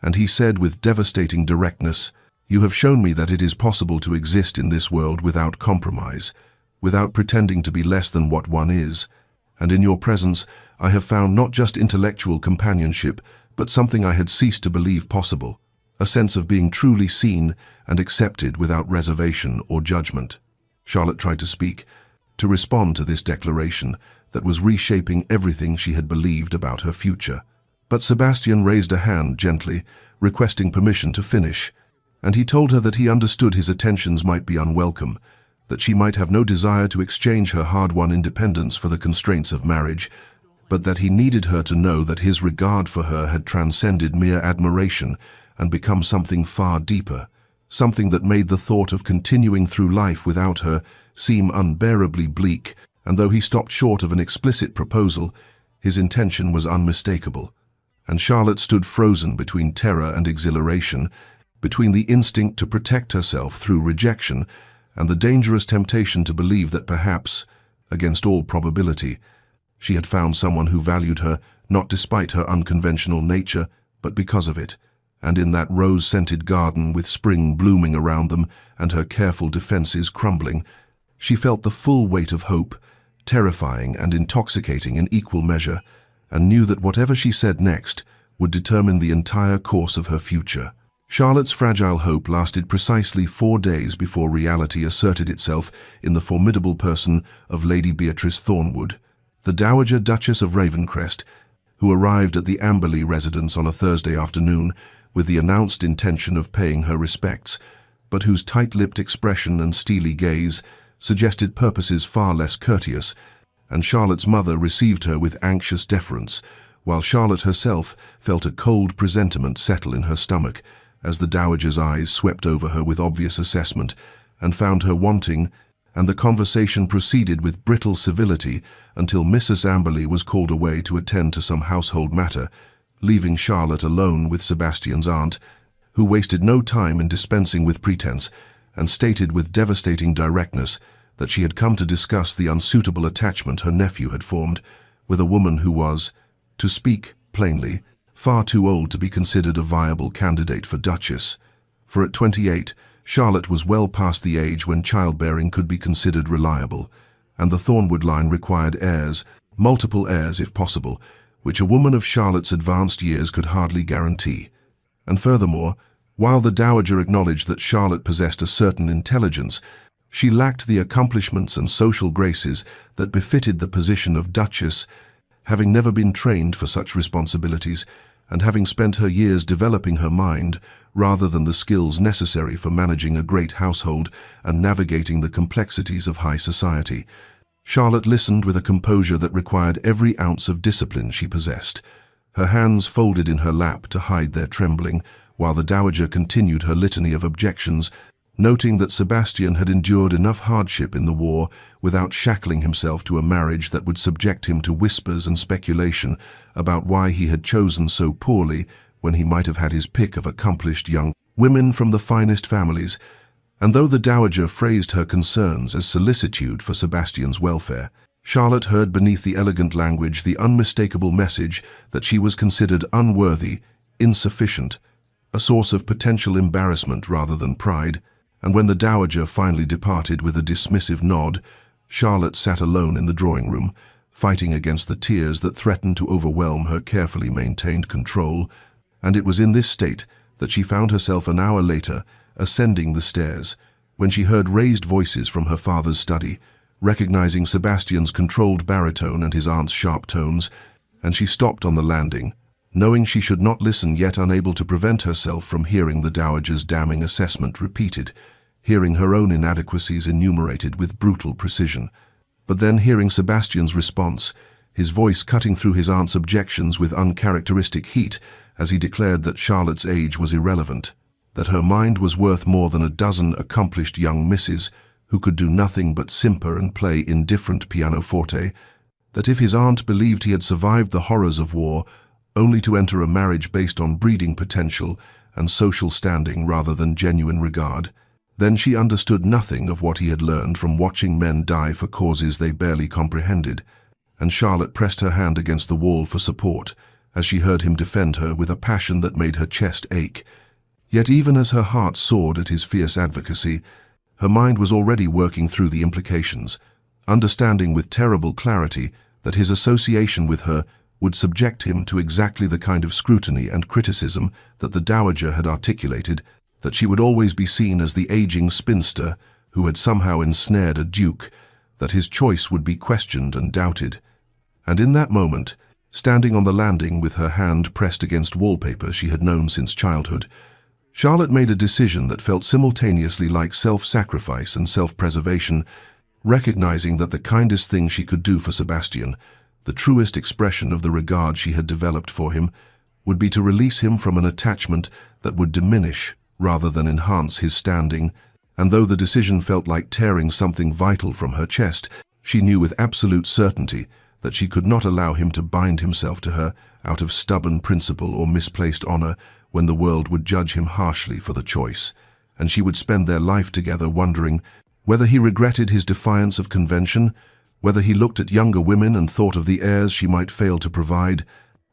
And he said with devastating directness, "You have shown me that it is possible to exist in this world without compromise, without pretending to be less than what one is. And in your presence, I have found not just intellectual companionship, but something I had ceased to believe possible, a sense of being truly seen and accepted without reservation or judgment." Charlotte tried to speak, to respond to this declaration that was reshaping everything she had believed about her future. But Sebastian raised a hand gently, requesting permission to finish, and he told her that he understood his attentions might be unwelcome, that she might have no desire to exchange her hard-won independence for the constraints of marriage, but that he needed her to know that his regard for her had transcended mere admiration and become something far deeper, something that made the thought of continuing through life without her seem unbearably bleak, and though he stopped short of an explicit proposal, his intention was unmistakable. And Charlotte stood frozen between terror and exhilaration, between the instinct to protect herself through rejection and the dangerous temptation to believe that perhaps, against all probability, she had found someone who valued her not despite her unconventional nature, but because of it, and in that rose-scented garden with spring blooming around them and her careful defenses crumbling, she felt the full weight of hope, terrifying and intoxicating in equal measure, and knew that whatever she said next would determine the entire course of her future. Charlotte's fragile hope lasted precisely 4 days before reality asserted itself in the formidable person of Lady Beatrice Thornwood, the Dowager Duchess of Ravencrest, who arrived at the Amberley residence on a Thursday afternoon with the announced intention of paying her respects, but whose tight-lipped expression and steely gaze suggested purposes far less courteous, and Charlotte's mother received her with anxious deference, while Charlotte herself felt a cold presentiment settle in her stomach as the Dowager's eyes swept over her with obvious assessment and found her wanting, and the conversation proceeded with brittle civility until Mrs. Amberley was called away to attend to some household matter, leaving Charlotte alone with Sebastian's aunt, who wasted no time in dispensing with pretense and stated with devastating directness that she had come to discuss the unsuitable attachment her nephew had formed with a woman who was, to speak plainly, far too old to be considered a viable candidate for Duchess. For at 28, Charlotte was well past the age when childbearing could be considered reliable, and the Thornwood line required heirs, multiple heirs if possible, which a woman of Charlotte's advanced years could hardly guarantee. And furthermore, while the Dowager acknowledged that Charlotte possessed a certain intelligence, she lacked the accomplishments and social graces that befitted the position of Duchess, having never been trained for such responsibilities, and having spent her years developing her mind rather than the skills necessary for managing a great household and navigating the complexities of high society. Charlotte listened with a composure that required every ounce of discipline she possessed, her hands folded in her lap to hide their trembling, while the dowager continued her litany of objections, noting that Sebastian had endured enough hardship in the war without shackling himself to a marriage that would subject him to whispers and speculation about why he had chosen so poorly when he might have had his pick of accomplished young women from the finest families. And though the dowager phrased her concerns as solicitude for Sebastian's welfare, Charlotte heard beneath the elegant language the unmistakable message that she was considered unworthy, insufficient, a source of potential embarrassment rather than pride. And when the dowager finally departed with a dismissive nod, Charlotte sat alone in the drawing room, fighting against the tears that threatened to overwhelm her carefully maintained control. And it was in this state that she found herself an hour later ascending the stairs, when she heard raised voices from her father's study, recognizing Sebastian's controlled baritone and his aunt's sharp tones, and she stopped on the landing, knowing she should not listen, yet unable to prevent herself from hearing the dowager's damning assessment repeated, hearing her own inadequacies enumerated with brutal precision, but then hearing Sebastian's response, his voice cutting through his aunt's objections with uncharacteristic heat as he declared that Charlotte's age was irrelevant, that her mind was worth more than a dozen accomplished young misses who could do nothing but simper and play indifferent pianoforte, that if his aunt believed he had survived the horrors of war only to enter a marriage based on breeding potential and social standing rather than genuine regard, then she understood nothing of what he had learned from watching men die for causes they barely comprehended, and Charlotte pressed her hand against the wall for support as she heard him defend her with a passion that made her chest ache. Yet even as her heart soared at his fierce advocacy, her mind was already working through the implications, understanding with terrible clarity that his association with her would subject him to exactly the kind of scrutiny and criticism that the dowager had articulated, that she would always be seen as the aging spinster who had somehow ensnared a duke, that his choice would be questioned and doubted. And in that moment, standing on the landing with her hand pressed against wallpaper she had known since childhood, Charlotte made a decision that felt simultaneously like self-sacrifice and self-preservation, recognizing that the kindest thing she could do for Sebastian, the truest expression of the regard she had developed for him, would be to release him from an attachment that would diminish rather than enhance his standing. And though the decision felt like tearing something vital from her chest, she knew with absolute certainty that she could not allow him to bind himself to her out of stubborn principle or misplaced honor, when the world would judge him harshly for the choice, and she would spend their life together wondering whether he regretted his defiance of convention, whether he looked at younger women and thought of the heirs she might fail to provide,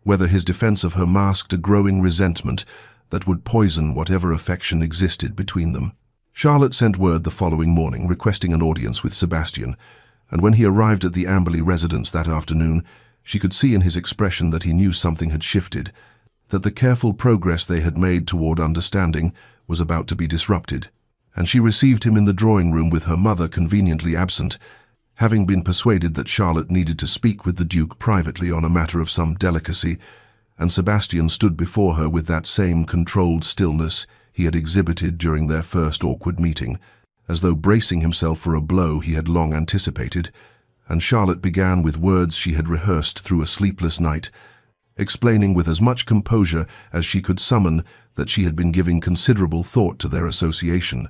whether his defense of her masked a growing resentment that would poison whatever affection existed between them. Charlotte sent word the following morning requesting an audience with Sebastian, and when he arrived at the Amberley residence that afternoon, she could see in his expression that he knew something had shifted, that the careful progress they had made toward understanding was about to be disrupted, and she received him in the drawing room with her mother conveniently absent, having been persuaded that Charlotte needed to speak with the Duke privately on a matter of some delicacy, and Sebastian stood before her with that same controlled stillness he had exhibited during their first awkward meeting, as though bracing himself for a blow he had long anticipated, and Charlotte began with words she had rehearsed through a sleepless night, explaining with as much composure as she could summon that she had been giving considerable thought to their association,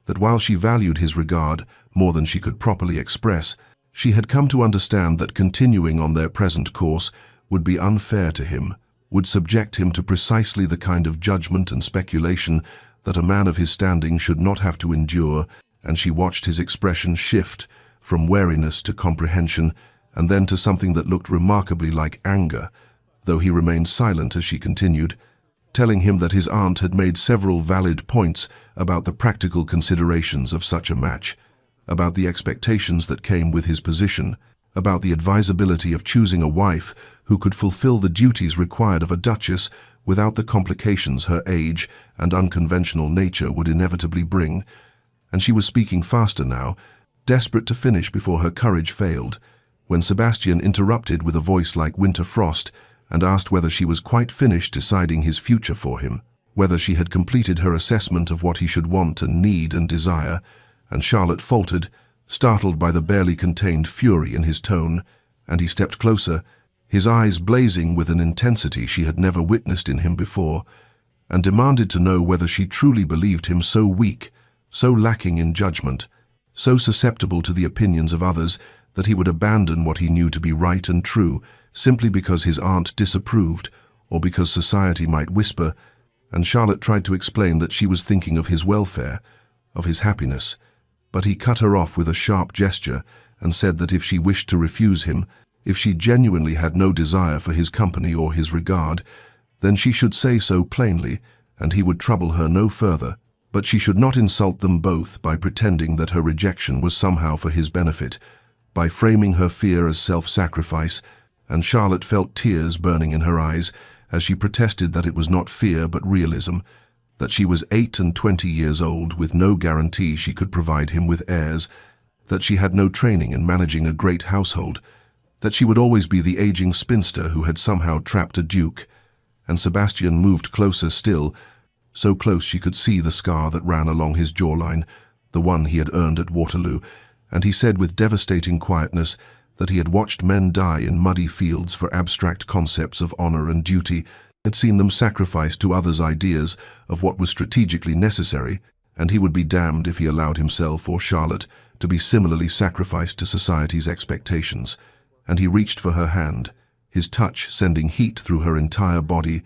that while she valued his regard more than she could properly express, she had come to understand that continuing on their present course would be unfair to him, would subject him to precisely the kind of judgment and speculation that a man of his standing should not have to endure, and she watched his expression shift from wariness to comprehension, and then to something that looked remarkably like anger, though he remained silent as she continued, telling him that his aunt had made several valid points about the practical considerations of such a match, about the expectations that came with his position, about the advisability of choosing a wife who could fulfill the duties required of a duchess without the complications her age and unconventional nature would inevitably bring. And she was speaking faster now, desperate to finish before her courage failed, when Sebastian interrupted with a voice like winter frost and asked whether she was quite finished deciding his future for him, whether she had completed her assessment of what he should want and need and desire, and Charlotte faltered, startled by the barely contained fury in his tone, and he stepped closer, his eyes blazing with an intensity she had never witnessed in him before, and demanded to know whether she truly believed him so weak, so lacking in judgment, so susceptible to the opinions of others that he would abandon what he knew to be right and true simply because his aunt disapproved or because society might whisper, and Charlotte tried to explain that she was thinking of his welfare, of his happiness, but he cut her off with a sharp gesture and said that if she wished to refuse him, if she genuinely had no desire for his company or his regard, then she should say so plainly, and he would trouble her no further. But she should not insult them both by pretending that her rejection was somehow for his benefit, by framing her fear as self-sacrifice, and Charlotte felt tears burning in her eyes as she protested that it was not fear but realism, that she was 28 years old with no guarantee she could provide him with heirs, that she had no training in managing a great household, that she would always be the aging spinster who had somehow trapped a duke. And Sebastian moved closer still, so close she could see the scar that ran along his jawline, the one he had earned at Waterloo, and he said with devastating quietness that he had watched men die in muddy fields for abstract concepts of honor and duty, had seen them sacrificed to others' ideas of what was strategically necessary, and he would be damned if he allowed himself or Charlotte to be similarly sacrificed to society's expectations. And he reached for her hand, his touch sending heat through her entire body,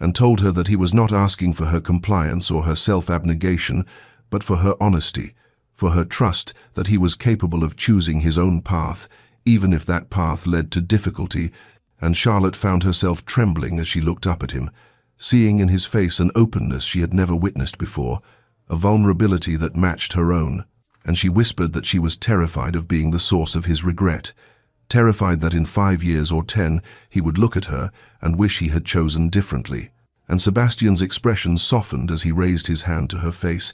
and told her that he was not asking for her compliance or her self-abnegation, but for her honesty, for her trust that he was capable of choosing his own path, even if that path led to difficulty. And Charlotte found herself trembling as she looked up at him, seeing in his face an openness she had never witnessed before, a vulnerability that matched her own, and she whispered that she was terrified of being the source of his regret, terrified that in 5 years or 10 he would look at her and wish he had chosen differently. And Sebastian's expression softened as he raised his hand to her face,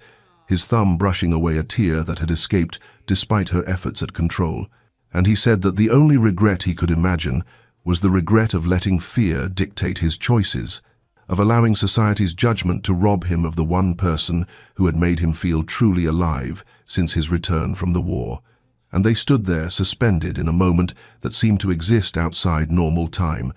his thumb brushing away a tear that had escaped despite her efforts at control. And he said that the only regret he could imagine was the regret of letting fear dictate his choices, of allowing society's judgment to rob him of the one person who had made him feel truly alive since his return from the war. And they stood there suspended in a moment that seemed to exist outside normal time,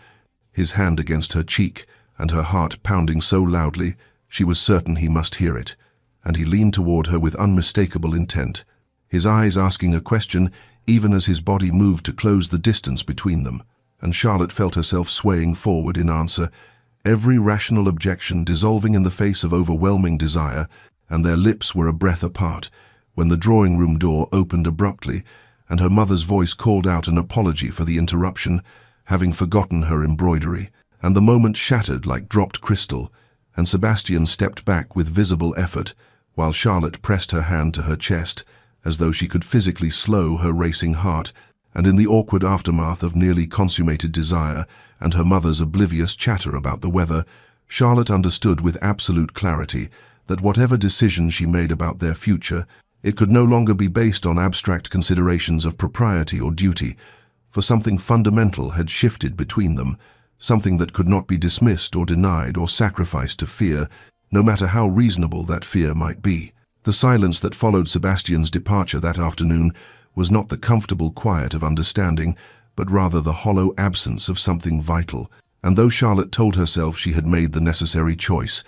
his hand against her cheek and her heart pounding so loudly she was certain he must hear it, and he leaned toward her with unmistakable intent, his eyes asking a question even as his body moved to close the distance between them. And Charlotte felt herself swaying forward in answer, every rational objection dissolving in the face of overwhelming desire, and their lips were a breath apart, when the drawing-room door opened abruptly, and her mother's voice called out an apology for the interruption, having forgotten her embroidery, and the moment shattered like dropped crystal, and Sebastian stepped back with visible effort, while Charlotte pressed her hand to her chest, as though she could physically slow her racing heart, and in the awkward aftermath of nearly consummated desire and her mother's oblivious chatter about the weather, Charlotte understood with absolute clarity that whatever decision she made about their future, it could no longer be based on abstract considerations of propriety or duty, for something fundamental had shifted between them, something that could not be dismissed or denied or sacrificed to fear, no matter how reasonable that fear might be. The silence that followed Sebastian's departure that afternoon was not the comfortable quiet of understanding, but rather the hollow absence of something vital. And though Charlotte told herself she had made the necessary choice,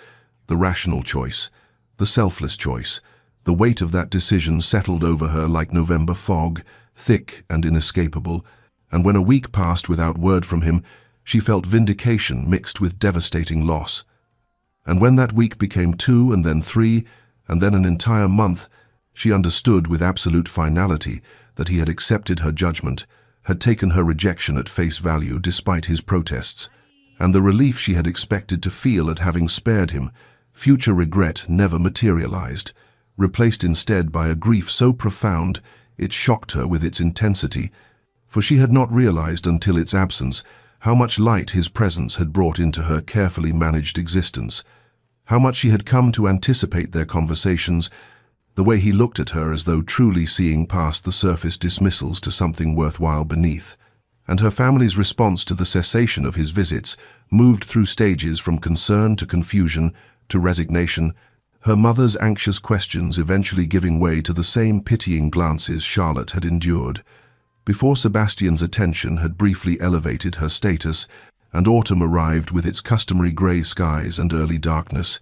the rational choice, the selfless choice, the weight of that decision settled over her like November fog, thick and inescapable, and when a week passed without word from him, she felt vindication mixed with devastating loss. And when that week became 2 and then 3, and then an entire month, she understood with absolute finality that he had accepted her judgment, had taken her rejection at face value despite his protests, and the relief she had expected to feel at having spared him, future regret never materialized, replaced instead by a grief so profound it shocked her with its intensity, for she had not realized until its absence how much light his presence had brought into her carefully managed existence, how much she had come to anticipate their conversations, the way he looked at her as though truly seeing past the surface dismissals to something worthwhile beneath. And her family's response to the cessation of his visits moved through stages from concern to confusion to resignation, her mother's anxious questions eventually giving way to the same pitying glances Charlotte had endured. Before Sebastian's attention had briefly elevated her status, and autumn arrived with its customary grey skies and early darkness,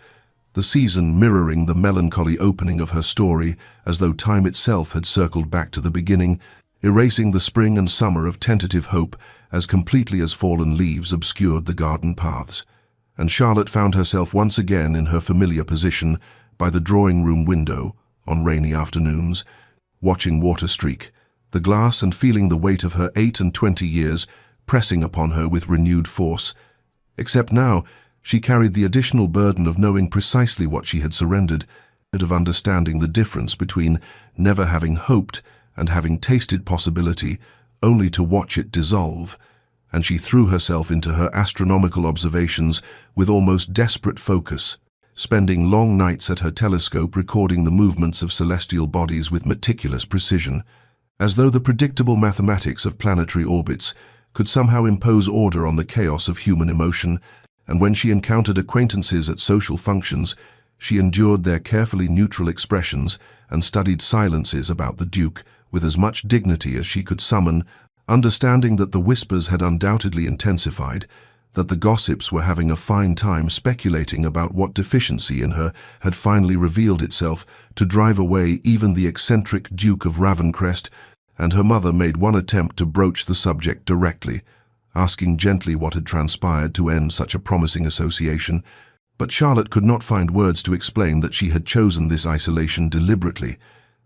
the season mirroring the melancholy opening of her story as though time itself had circled back to the beginning, erasing the spring and summer of tentative hope as completely as fallen leaves obscured the garden paths. And Charlotte found herself once again in her familiar position by the drawing-room window on rainy afternoons, watching water streak, the glass, and feeling the weight of her 28 years pressing upon her with renewed force. Except now, she carried the additional burden of knowing precisely what she had surrendered, and of understanding the difference between never having hoped and having tasted possibility only to watch it dissolve. And she threw herself into her astronomical observations with almost desperate focus, spending long nights at her telescope recording the movements of celestial bodies with meticulous precision, as though the predictable mathematics of planetary orbits could somehow impose order on the chaos of human emotion. And when she encountered acquaintances at social functions, she endured their carefully neutral expressions and studied silences about the Duke with as much dignity as she could summon, understanding that the whispers had undoubtedly intensified, that the gossips were having a fine time speculating about what deficiency in her had finally revealed itself to drive away even the eccentric Duke of Ravencrest, and her mother made one attempt to broach the subject directly, asking gently what had transpired to end such a promising association. But Charlotte could not find words to explain that she had chosen this isolation deliberately,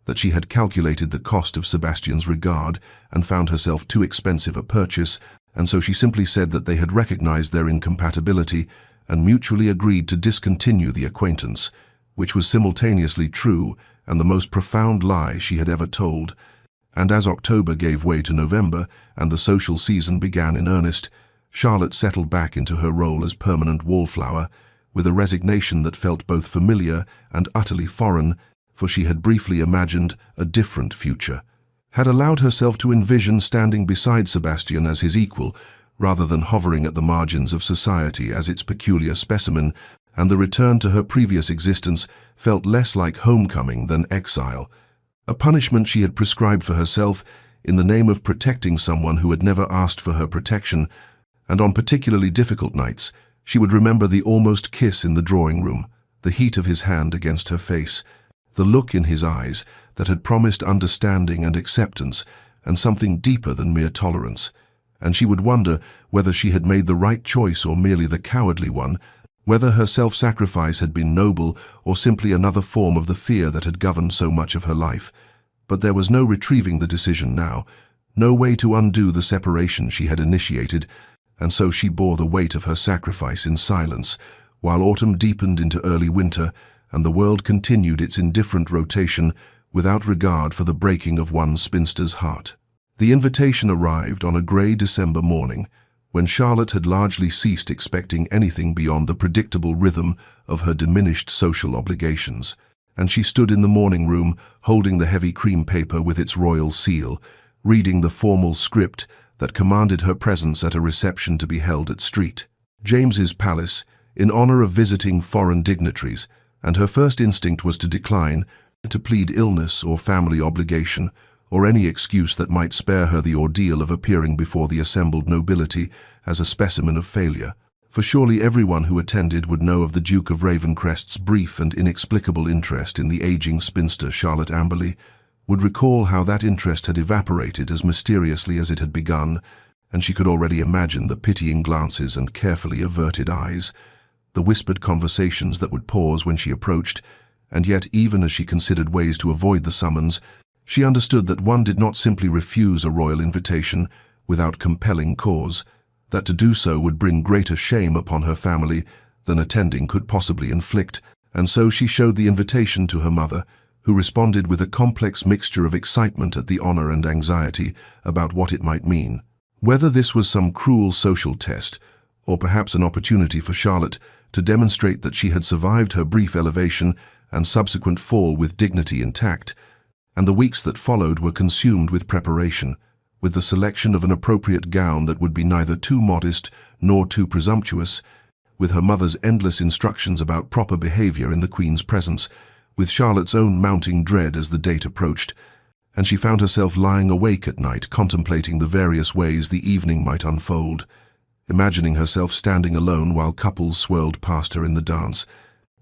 that she had calculated the cost of Sebastian's regard and found herself too expensive a purchase, and so she simply said that they had recognized their incompatibility and mutually agreed to discontinue the acquaintance, which was simultaneously true and the most profound lie she had ever told. And as October gave way to November and the social season began in earnest, Charlotte settled back into her role as permanent wallflower, with a resignation that felt both familiar and utterly foreign, for she had briefly imagined a different future, had allowed herself to envision standing beside Sebastian as his equal, rather than hovering at the margins of society as its peculiar specimen, and the return to her previous existence felt less like homecoming than exile, a punishment she had prescribed for herself in the name of protecting someone who had never asked for her protection. And on particularly difficult nights, she would remember the almost kiss in the drawing-room, the heat of his hand against her face, the look in his eyes that had promised understanding and acceptance and something deeper than mere tolerance. And she would wonder whether she had made the right choice or merely the cowardly one, whether her self-sacrifice had been noble or simply another form of the fear that had governed so much of her life. But there was no retrieving the decision now, no way to undo the separation she had initiated, and so she bore the weight of her sacrifice in silence, while autumn deepened into early winter, and the world continued its indifferent rotation without regard for the breaking of one spinster's heart. The invitation arrived on a grey December morning, when Charlotte had largely ceased expecting anything beyond the predictable rhythm of her diminished social obligations, and she stood in the morning room holding the heavy cream paper with its royal seal, reading the formal script that commanded her presence at a reception to be held at St. James's Palace in honor of visiting foreign dignitaries, and her first instinct was to decline, to plead illness or family obligation, or any excuse that might spare her the ordeal of appearing before the assembled nobility as a specimen of failure. For surely everyone who attended would know of the Duke of Ravencrest's brief and inexplicable interest in the aging spinster Charlotte Amberley, would recall how that interest had evaporated as mysteriously as it had begun, and she could already imagine the pitying glances and carefully averted eyes, the whispered conversations that would pause when she approached. And yet, even as she considered ways to avoid the summons, she understood that one did not simply refuse a royal invitation without compelling cause, that to do so would bring greater shame upon her family than attending could possibly inflict, and so she showed the invitation to her mother, who responded with a complex mixture of excitement at the honor and anxiety about what it might mean. Whether this was some cruel social test, or perhaps an opportunity for Charlotte to demonstrate that she had survived her brief elevation and subsequent fall with dignity intact, and the weeks that followed were consumed with preparation, with the selection of an appropriate gown that would be neither too modest nor too presumptuous, with her mother's endless instructions about proper behavior in the Queen's presence, with Charlotte's own mounting dread as the date approached, and she found herself lying awake at night contemplating the various ways the evening might unfold, imagining herself standing alone while couples swirled past her in the dance,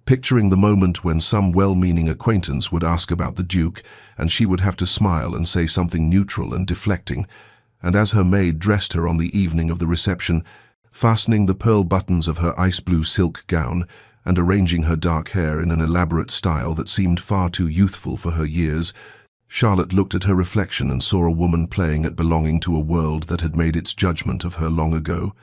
picturing the moment when some well-meaning acquaintance would ask about the Duke and she would have to smile and say something neutral and deflecting, and as her maid dressed her on the evening of the reception, fastening the pearl buttons of her ice-blue silk gown and arranging her dark hair in an elaborate style that seemed far too youthful for her years, Charlotte looked at her reflection and saw a woman playing at belonging to a world that had made its judgment of her long ago,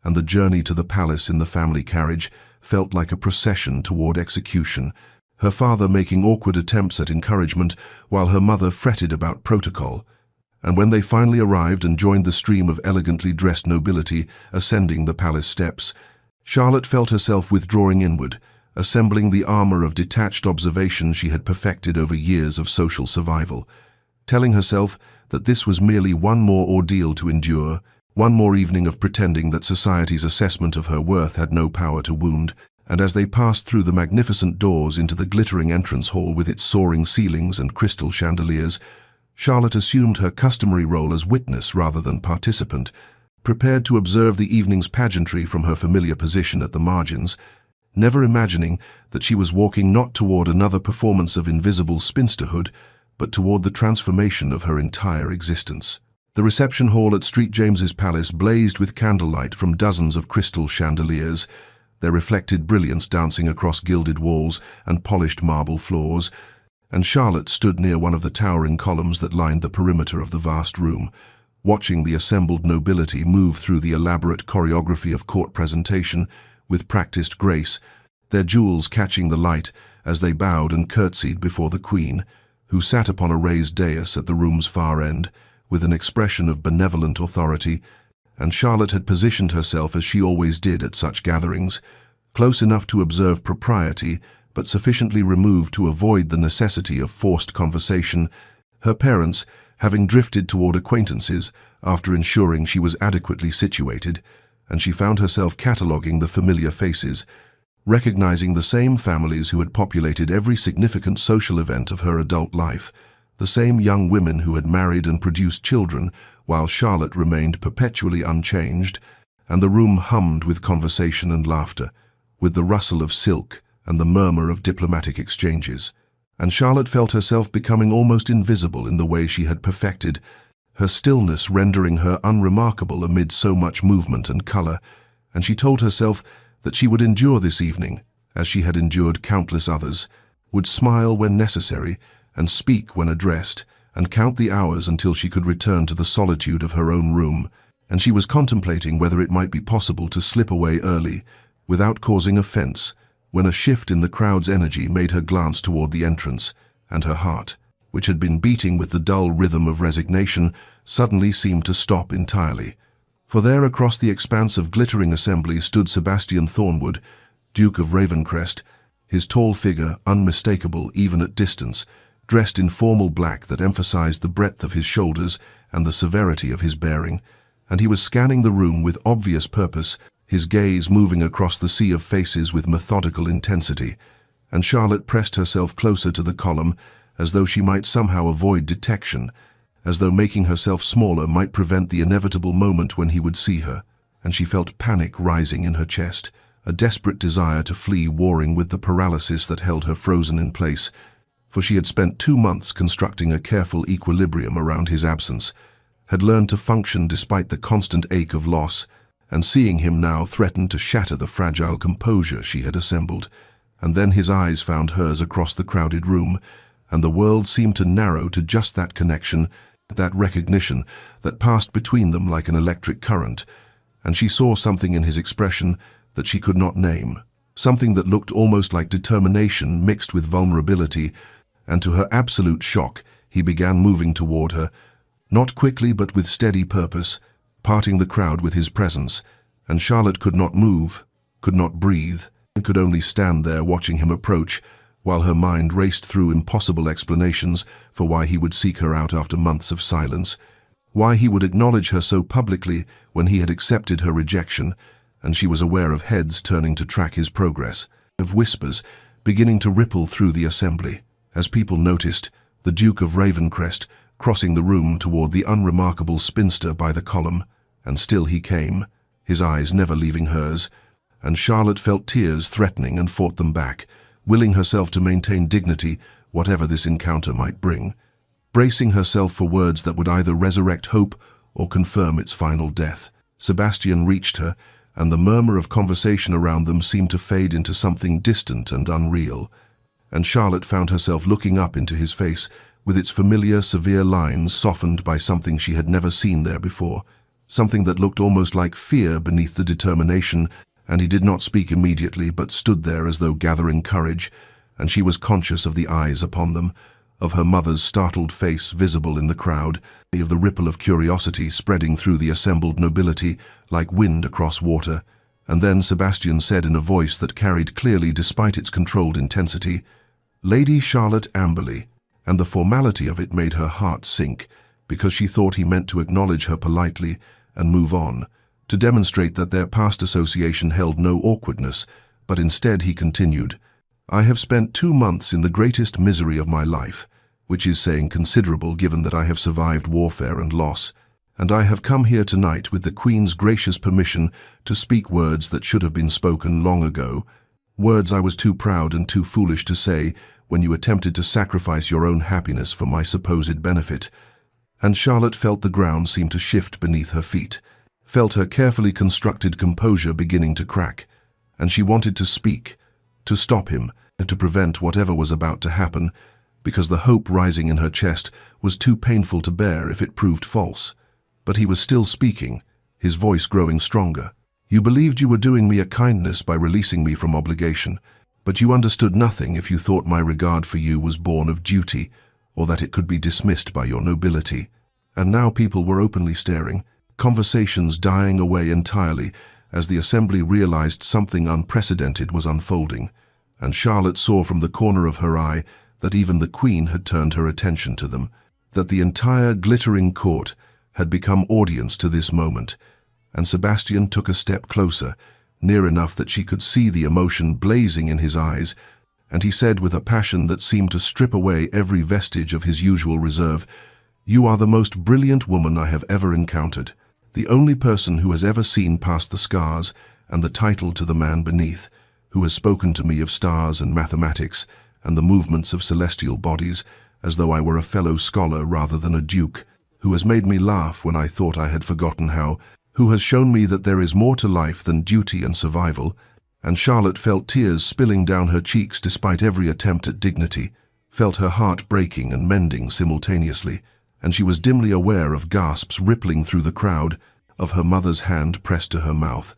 and the journey to the palace in the family carriage felt like a procession toward execution, her father making awkward attempts at encouragement while her mother fretted about protocol. And when they finally arrived and joined the stream of elegantly dressed nobility ascending the palace steps, Charlotte felt herself withdrawing inward, assembling the armor of detached observation she had perfected over years of social survival, telling herself that this was merely one more ordeal to endure, one more evening of pretending that society's assessment of her worth had no power to wound. And as they passed through the magnificent doors into the glittering entrance hall with its soaring ceilings and crystal chandeliers, Charlotte assumed her customary role as witness rather than participant, prepared to observe the evening's pageantry from her familiar position at the margins, never imagining that she was walking not toward another performance of invisible spinsterhood, but toward the transformation of her entire existence. The reception hall at St. James's Palace blazed with candlelight from dozens of crystal chandeliers, their reflected brilliance dancing across gilded walls and polished marble floors, and Charlotte stood near one of the towering columns that lined the perimeter of the vast room, watching the assembled nobility move through the elaborate choreography of court presentation with practiced grace, their jewels catching the light as they bowed and curtsied before the Queen, who sat upon a raised dais at the room's far end, with an expression of benevolent authority, and Charlotte had positioned herself as she always did at such gatherings, close enough to observe propriety, but sufficiently removed to avoid the necessity of forced conversation, her parents having drifted toward acquaintances after ensuring she was adequately situated, and she found herself cataloguing the familiar faces, recognizing the same families who had populated every significant social event of her adult life, the same young women who had married and produced children, while Charlotte remained perpetually unchanged, and the room hummed with conversation and laughter, with the rustle of silk and the murmur of diplomatic exchanges. And Charlotte felt herself becoming almost invisible in the way she had perfected, her stillness rendering her unremarkable amid so much movement and color, and she told herself that she would endure this evening, as she had endured countless others, would smile when necessary, and speak when addressed, and count the hours until she could return to the solitude of her own room, and she was contemplating whether it might be possible to slip away early, without causing offense, when a shift in the crowd's energy made her glance toward the entrance, and her heart, which had been beating with the dull rhythm of resignation, suddenly seemed to stop entirely. For there across the expanse of glittering assembly stood Sebastian Thornwood, Duke of Ravencrest, his tall figure unmistakable even at distance, dressed in formal black that emphasized the breadth of his shoulders and the severity of his bearing, and he was scanning the room with obvious purpose, his gaze moving across the sea of faces with methodical intensity, and Charlotte pressed herself closer to the column as though she might somehow avoid detection, as though making herself smaller might prevent the inevitable moment when he would see her, and she felt panic rising in her chest, a desperate desire to flee warring with the paralysis that held her frozen in place, for she had spent 2 months constructing a careful equilibrium around his absence, had learned to function despite the constant ache of loss, and seeing him now threatened to shatter the fragile composure she had assembled. And then his eyes found hers across the crowded room, and the world seemed to narrow to just that connection, that recognition that passed between them like an electric current, and she saw something in his expression that she could not name, something that looked almost like determination mixed with vulnerability, and to her absolute shock, he began moving toward her, not quickly but with steady purpose, parting the crowd with his presence, and Charlotte could not move, could not breathe, and could only stand there watching him approach, while her mind raced through impossible explanations for why he would seek her out after months of silence, why he would acknowledge her so publicly when he had accepted her rejection, and she was aware of heads turning to track his progress, of whispers beginning to ripple through the assembly. As people noticed, the Duke of Ravencrest, crossing the room toward the unremarkable spinster by the column, and still he came, his eyes never leaving hers, and Charlotte felt tears threatening and fought them back, willing herself to maintain dignity, whatever this encounter might bring, bracing herself for words that would either resurrect hope or confirm its final death. Sebastian reached her, and the murmur of conversation around them seemed to fade into something distant and unreal, and Charlotte found herself looking up into his face, with its familiar, severe lines softened by something she had never seen there before, something that looked almost like fear beneath the determination, and he did not speak immediately but stood there as though gathering courage, and she was conscious of the eyes upon them, of her mother's startled face visible in the crowd, of the ripple of curiosity spreading through the assembled nobility like wind across water. And then Sebastian said in a voice that carried clearly despite its controlled intensity, "Lady Charlotte Amberley," and the formality of it made her heart sink, because she thought he meant to acknowledge her politely and move on, to demonstrate that their past association held no awkwardness, but instead he continued, "I have spent 2 months in the greatest misery of my life, which is saying considerable given that I have survived warfare and loss, and I have come here tonight with the Queen's gracious permission to speak words that should have been spoken long ago, words I was too proud and too foolish to say when you attempted to sacrifice your own happiness for my supposed benefit." And Charlotte felt the ground seem to shift beneath her feet, felt her carefully constructed composure beginning to crack, and she wanted to speak, to stop him, and to prevent whatever was about to happen, because the hope rising in her chest was too painful to bear if it proved false. But he was still speaking, his voice growing stronger. "You believed you were doing me a kindness by releasing me from obligation, but you understood nothing if you thought my regard for you was born of duty, or that it could be dismissed by your nobility." And now people were openly staring, conversations dying away entirely as the assembly realized something unprecedented was unfolding, and Charlotte saw from the corner of her eye that even the Queen had turned her attention to them, that the entire glittering court had become audience to this moment, and Sebastian took a step closer, near enough that she could see the emotion blazing in his eyes, and he said with a passion that seemed to strip away every vestige of his usual reserve, "You are the most brilliant woman I have ever encountered, the only person who has ever seen past the scars and the title to the man beneath, who has spoken to me of stars and mathematics and the movements of celestial bodies as though I were a fellow scholar rather than a duke, who has made me laugh when I thought I had forgotten how, who has shown me that there is more to life than duty and survival." And Charlotte felt tears spilling down her cheeks despite every attempt at dignity, felt her heart breaking and mending simultaneously, and she was dimly aware of gasps rippling through the crowd, of her mother's hand pressed to her mouth,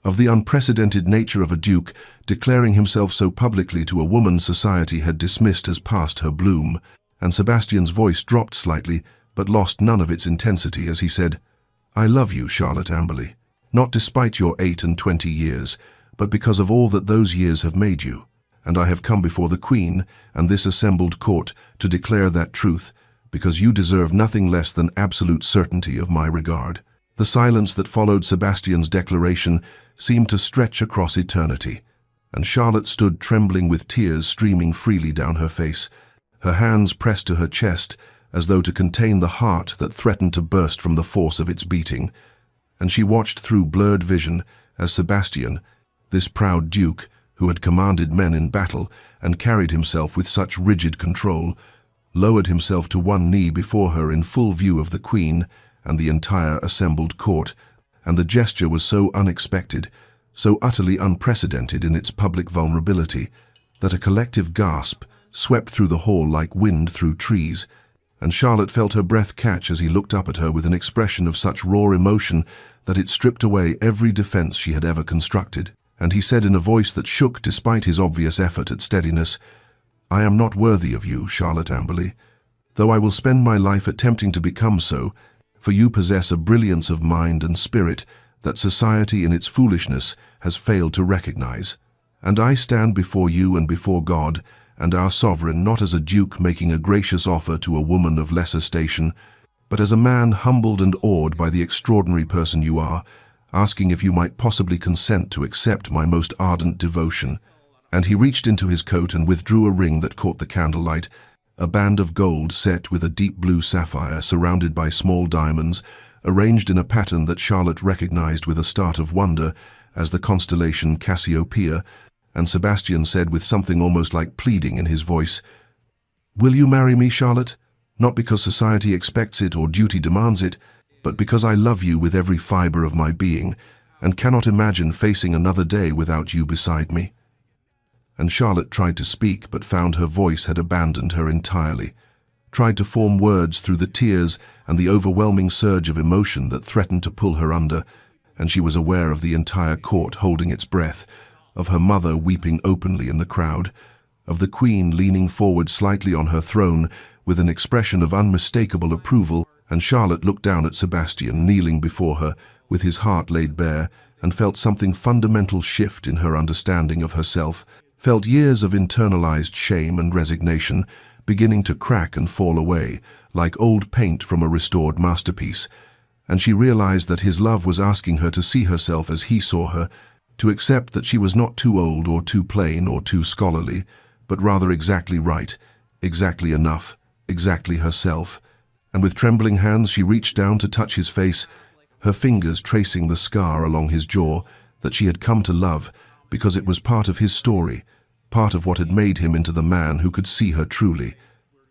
of the unprecedented nature of a duke declaring himself so publicly to a woman society had dismissed as past her bloom, and Sebastian's voice dropped slightly, but lost none of its intensity as he said, "I love you, Charlotte Amberley, not despite your 28 years, but because of all that those years have made you, and I have come before the Queen and this assembled court to declare that truth, because you deserve nothing less than absolute certainty of my regard." The silence that followed Sebastian's declaration seemed to stretch across eternity, and Charlotte stood trembling with tears streaming freely down her face, her hands pressed to her chest as though to contain the heart that threatened to burst from the force of its beating, and she watched through blurred vision as Sebastian, this proud duke who had commanded men in battle and carried himself with such rigid control, lowered himself to one knee before her in full view of the Queen and the entire assembled court, and the gesture was so unexpected, so utterly unprecedented in its public vulnerability, that a collective gasp swept through the hall like wind through trees, and Charlotte felt her breath catch as he looked up at her with an expression of such raw emotion that it stripped away every defense she had ever constructed. And he said in a voice that shook despite his obvious effort at steadiness, "I am not worthy of you, Charlotte Amberley, though I will spend my life attempting to become so, for you possess a brilliance of mind and spirit that society in its foolishness has failed to recognize. And I stand before you and before God and our sovereign not as a duke making a gracious offer to a woman of lesser station, but as a man humbled and awed by the extraordinary person you are, asking if you might possibly consent to accept my most ardent devotion." And he reached into his coat and withdrew a ring that caught the candlelight, a band of gold set with a deep blue sapphire surrounded by small diamonds, arranged in a pattern that Charlotte recognized with a start of wonder as the constellation Cassiopeia, and Sebastian said with something almost like pleading in his voice, "Will you marry me, Charlotte? Not because society expects it or duty demands it, but because I love you with every fiber of my being, and cannot imagine facing another day without you beside me." And Charlotte tried to speak, but found her voice had abandoned her entirely, tried to form words through the tears and the overwhelming surge of emotion that threatened to pull her under, and she was aware of the entire court holding its breath, of her mother weeping openly in the crowd, of the Queen leaning forward slightly on her throne with an expression of unmistakable approval, and Charlotte looked down at Sebastian kneeling before her with his heart laid bare, and felt something fundamental shift in her understanding of herself, felt years of internalized shame and resignation beginning to crack and fall away, like old paint from a restored masterpiece, and she realized that his love was asking her to see herself as he saw her, to accept that she was not too old or too plain or too scholarly, but rather exactly right, exactly enough, exactly herself. And with trembling hands she reached down to touch his face, her fingers tracing the scar along his jaw that she had come to love because it was part of his story, part of what had made him into the man who could see her truly.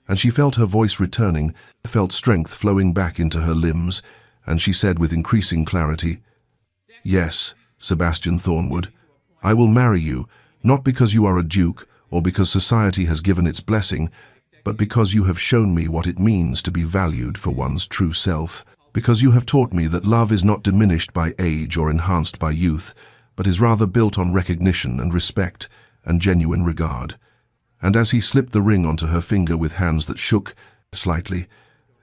And she felt her voice returning, felt strength flowing back into her limbs, and she said with increasing clarity, "Yes, Sebastian Thornwood, I will marry you, not because you are a duke or because society has given its blessing, but because you have shown me what it means to be valued for one's true self, because you have taught me that love is not diminished by age or enhanced by youth, but is rather built on recognition and respect and genuine regard." And as he slipped the ring onto her finger with hands that shook slightly,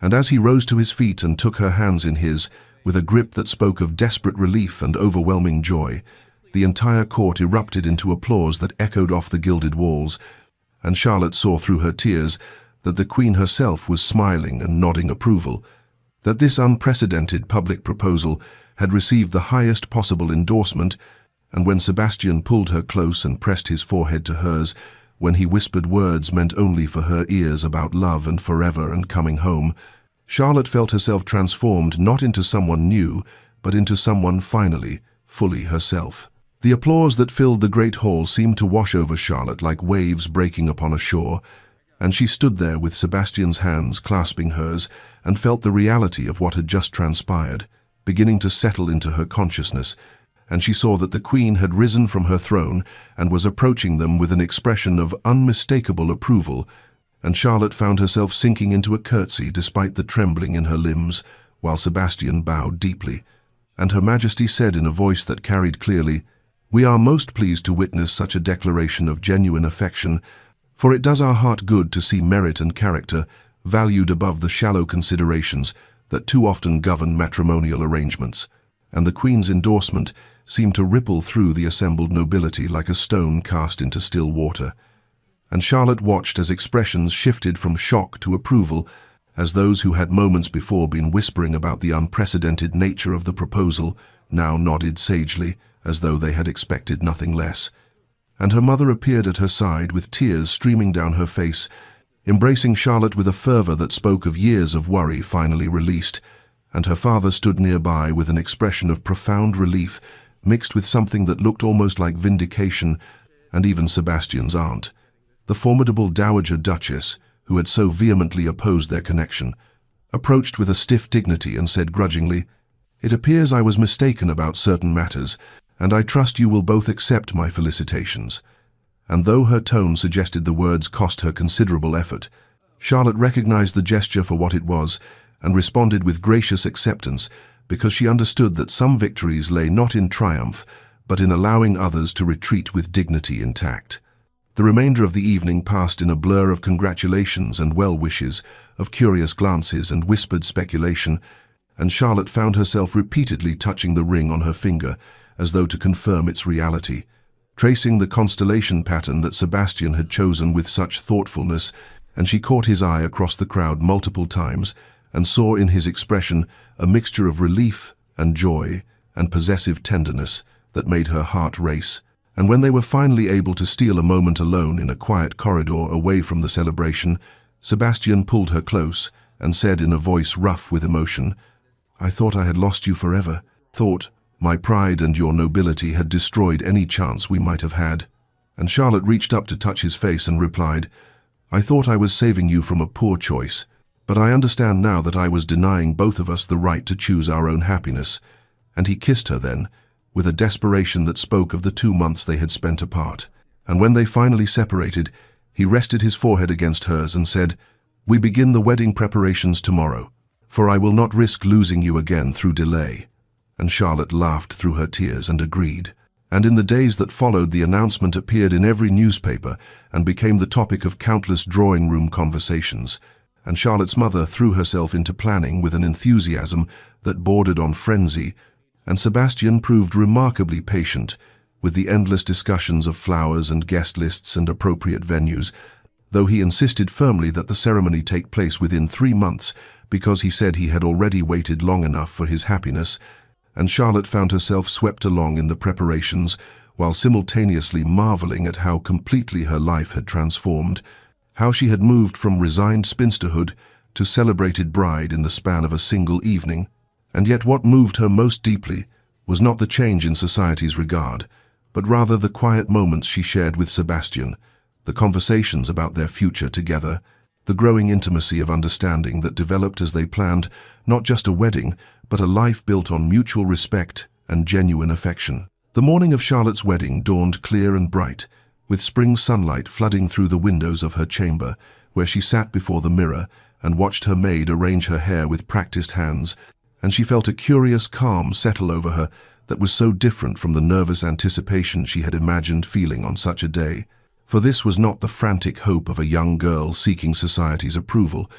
and as he rose to his feet and took her hands in his, with a grip that spoke of desperate relief and overwhelming joy, the entire court erupted into applause that echoed off the gilded walls, and Charlotte saw through her tears that the Queen herself was smiling and nodding approval, that this unprecedented public proposal had received the highest possible endorsement, and when Sebastian pulled her close and pressed his forehead to hers, when he whispered words meant only for her ears about love and forever and coming home, Charlotte felt herself transformed not into someone new, but into someone finally, fully herself. The applause that filled the great hall seemed to wash over Charlotte like waves breaking upon a shore, and she stood there with Sebastian's hands clasping hers and felt the reality of what had just transpired, beginning to settle into her consciousness, and she saw that the Queen had risen from her throne and was approaching them with an expression of unmistakable approval, and Charlotte found herself sinking into a curtsy despite the trembling in her limbs, while Sebastian bowed deeply, and Her Majesty said in a voice that carried clearly, "We are most pleased to witness such a declaration of genuine affection, for it does our heart good to see merit and character valued above the shallow considerations that too often govern matrimonial arrangements." And the Queen's endorsement seemed to ripple through the assembled nobility like a stone cast into still water. And Charlotte watched as expressions shifted from shock to approval, as those who had moments before been whispering about the unprecedented nature of the proposal now nodded sagely, as though they had expected nothing less. And her mother appeared at her side with tears streaming down her face, embracing Charlotte with a fervor that spoke of years of worry finally released, and her father stood nearby with an expression of profound relief mixed with something that looked almost like vindication, and even Sebastian's aunt, the formidable Dowager Duchess, who had so vehemently opposed their connection, approached with a stiff dignity and said grudgingly, "It appears I was mistaken about certain matters, and I trust you will both accept my felicitations." And though her tone suggested the words cost her considerable effort, Charlotte recognized the gesture for what it was and responded with gracious acceptance, because she understood that some victories lay not in triumph, but in allowing others to retreat with dignity intact. The remainder of the evening passed in a blur of congratulations and well-wishes, of curious glances and whispered speculation, and Charlotte found herself repeatedly touching the ring on her finger, as though to confirm its reality, tracing the constellation pattern that Sebastian had chosen with such thoughtfulness, and she caught his eye across the crowd multiple times, and saw in his expression a mixture of relief and joy and possessive tenderness that made her heart race. And when they were finally able to steal a moment alone in a quiet corridor away from the celebration, Sebastian pulled her close and said in a voice rough with emotion, "I thought I had lost you forever. Thought my pride and your nobility had destroyed any chance we might have had." And Charlotte reached up to touch his face and replied, "I thought I was saving you from a poor choice, but I understand now that I was denying both of us the right to choose our own happiness." And he kissed her then, with a desperation that spoke of the 2 months they had spent apart. And when they finally separated, he rested his forehead against hers and said, "We begin the wedding preparations tomorrow, for I will not risk losing you again through delay." And Charlotte laughed through her tears and agreed. And in the days that followed, the announcement appeared in every newspaper and became the topic of countless drawing-room conversations. And Charlotte's mother threw herself into planning with an enthusiasm that bordered on frenzy, and Sebastian proved remarkably patient with the endless discussions of flowers and guest lists and appropriate venues, though he insisted firmly that the ceremony take place within 3 months because he said he had already waited long enough for his happiness. And Charlotte found herself swept along in the preparations while simultaneously marveling at how completely her life had transformed, how she had moved from resigned spinsterhood to celebrated bride in the span of a single evening. And yet what moved her most deeply was not the change in society's regard, but rather the quiet moments she shared with Sebastian, the conversations about their future together, the growing intimacy of understanding that developed as they planned not just a wedding, but a life built on mutual respect and genuine affection. The morning of Charlotte's wedding dawned clear and bright, with spring sunlight flooding through the windows of her chamber, where she sat before the mirror and watched her maid arrange her hair with practiced hands, and she felt a curious calm settle over her that was so different from the nervous anticipation she had imagined feeling on such a day. For this was not the frantic hope of a young girl seeking society's approval,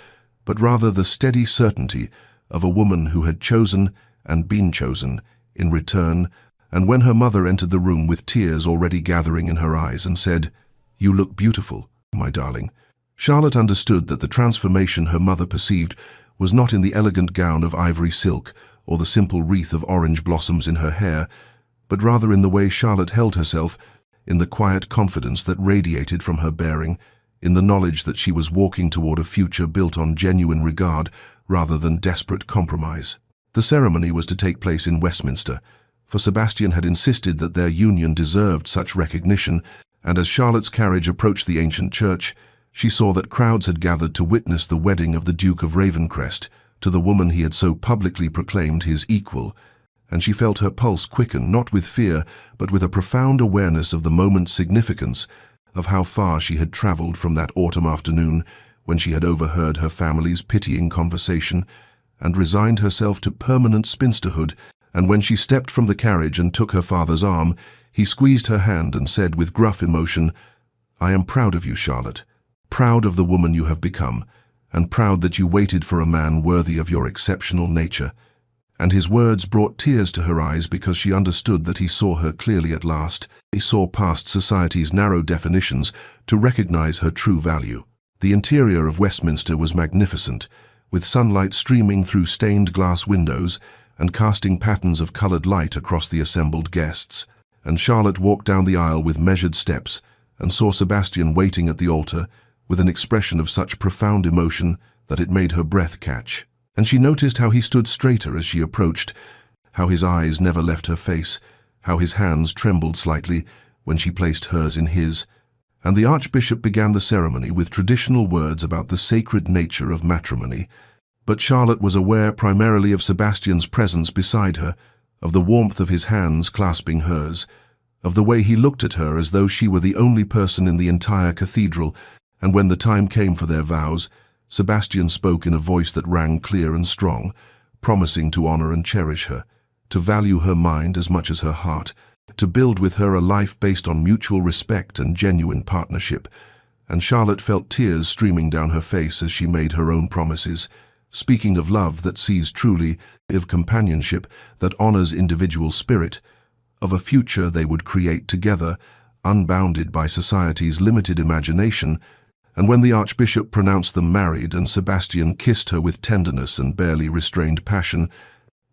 but rather the steady certainty of a woman who had chosen and been chosen in return. And when her mother entered the room with tears already gathering in her eyes and said, "You look beautiful, my darling," Charlotte understood that the transformation her mother perceived was not in the elegant gown of ivory silk or the simple wreath of orange blossoms in her hair, but rather in the way Charlotte held herself, in the quiet confidence that radiated from her bearing, in the knowledge that she was walking toward a future built on genuine regard rather than desperate compromise. The ceremony was to take place in Westminster, for Sebastian had insisted that their union deserved such recognition, and as Charlotte's carriage approached the ancient church, she saw that crowds had gathered to witness the wedding of the Duke of Ravencrest to the woman he had so publicly proclaimed his equal, and she felt her pulse quicken not with fear but with a profound awareness of the moment's significance, of how far she had traveled from that autumn afternoon when she had overheard her family's pitying conversation and resigned herself to permanent spinsterhood. And when she stepped from the carriage and took her father's arm, he squeezed her hand and said with gruff emotion, "I am proud of you, Charlotte, proud of the woman you have become, and proud that you waited for a man worthy of your exceptional nature." And his words brought tears to her eyes because she understood that he saw her clearly at last. He saw past society's narrow definitions to recognize her true value. The interior of Westminster was magnificent, with sunlight streaming through stained glass windows and casting patterns of colored light across the assembled guests. And Charlotte walked down the aisle with measured steps and saw Sebastian waiting at the altar with an expression of such profound emotion that it made her breath catch. And she noticed how he stood straighter as she approached, how his eyes never left her face, how his hands trembled slightly when she placed hers in his. And the Archbishop began the ceremony with traditional words about the sacred nature of matrimony. But Charlotte was aware primarily of Sebastian's presence beside her, of the warmth of his hands clasping hers, of the way he looked at her as though she were the only person in the entire cathedral. And when the time came for their vows, Sebastian spoke in a voice that rang clear and strong, promising to honor and cherish her, to value her mind as much as her heart, to build with her a life based on mutual respect and genuine partnership. And Charlotte felt tears streaming down her face as she made her own promises, speaking of love that sees truly, of companionship that honors individual spirit, of a future they would create together, unbounded by society's limited imagination. And when the Archbishop pronounced them married and Sebastian kissed her with tenderness and barely restrained passion,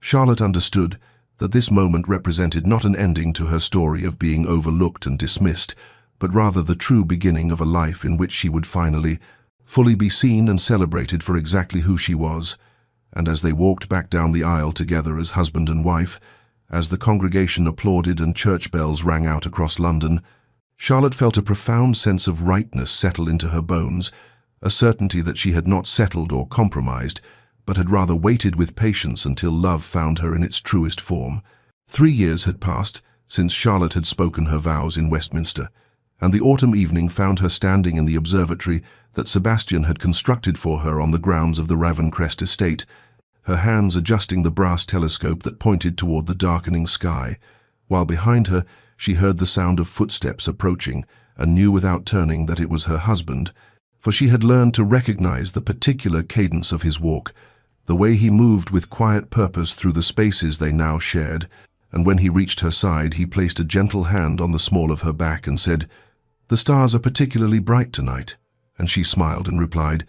Charlotte understood that this moment represented not an ending to her story of being overlooked and dismissed, but rather the true beginning of a life in which she would finally fully be seen and celebrated for exactly who she was. And as they walked back down the aisle together as husband and wife, as the congregation applauded and church bells rang out across London, Charlotte felt a profound sense of rightness settle into her bones, a certainty that she had not settled or compromised, but had rather waited with patience until love found her in its truest form. 3 years had passed since Charlotte had spoken her vows in Westminster, and the autumn evening found her standing in the observatory that Sebastian had constructed for her on the grounds of the Ravencrest estate, her hands adjusting the brass telescope that pointed toward the darkening sky, while behind her she heard the sound of footsteps approaching and knew without turning that it was her husband, for she had learned to recognize the particular cadence of his walk, the way he moved with quiet purpose through the spaces they now shared, and when he reached her side he placed a gentle hand on the small of her back and said, "The stars are particularly bright tonight," and she smiled and replied,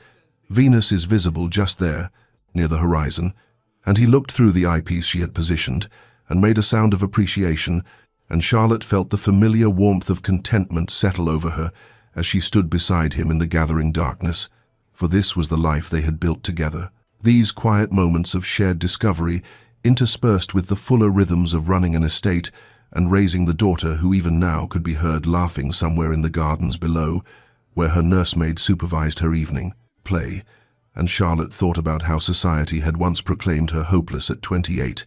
"Venus is visible just there, near the horizon," and he looked through the eyepiece she had positioned and made a sound of appreciation, and Charlotte felt the familiar warmth of contentment settle over her as she stood beside him in the gathering darkness, for this was the life they had built together. These quiet moments of shared discovery, interspersed with the fuller rhythms of running an estate and raising the daughter who even now could be heard laughing somewhere in the gardens below, where her nursemaid supervised her evening play, and Charlotte thought about how society had once proclaimed her hopeless at 28,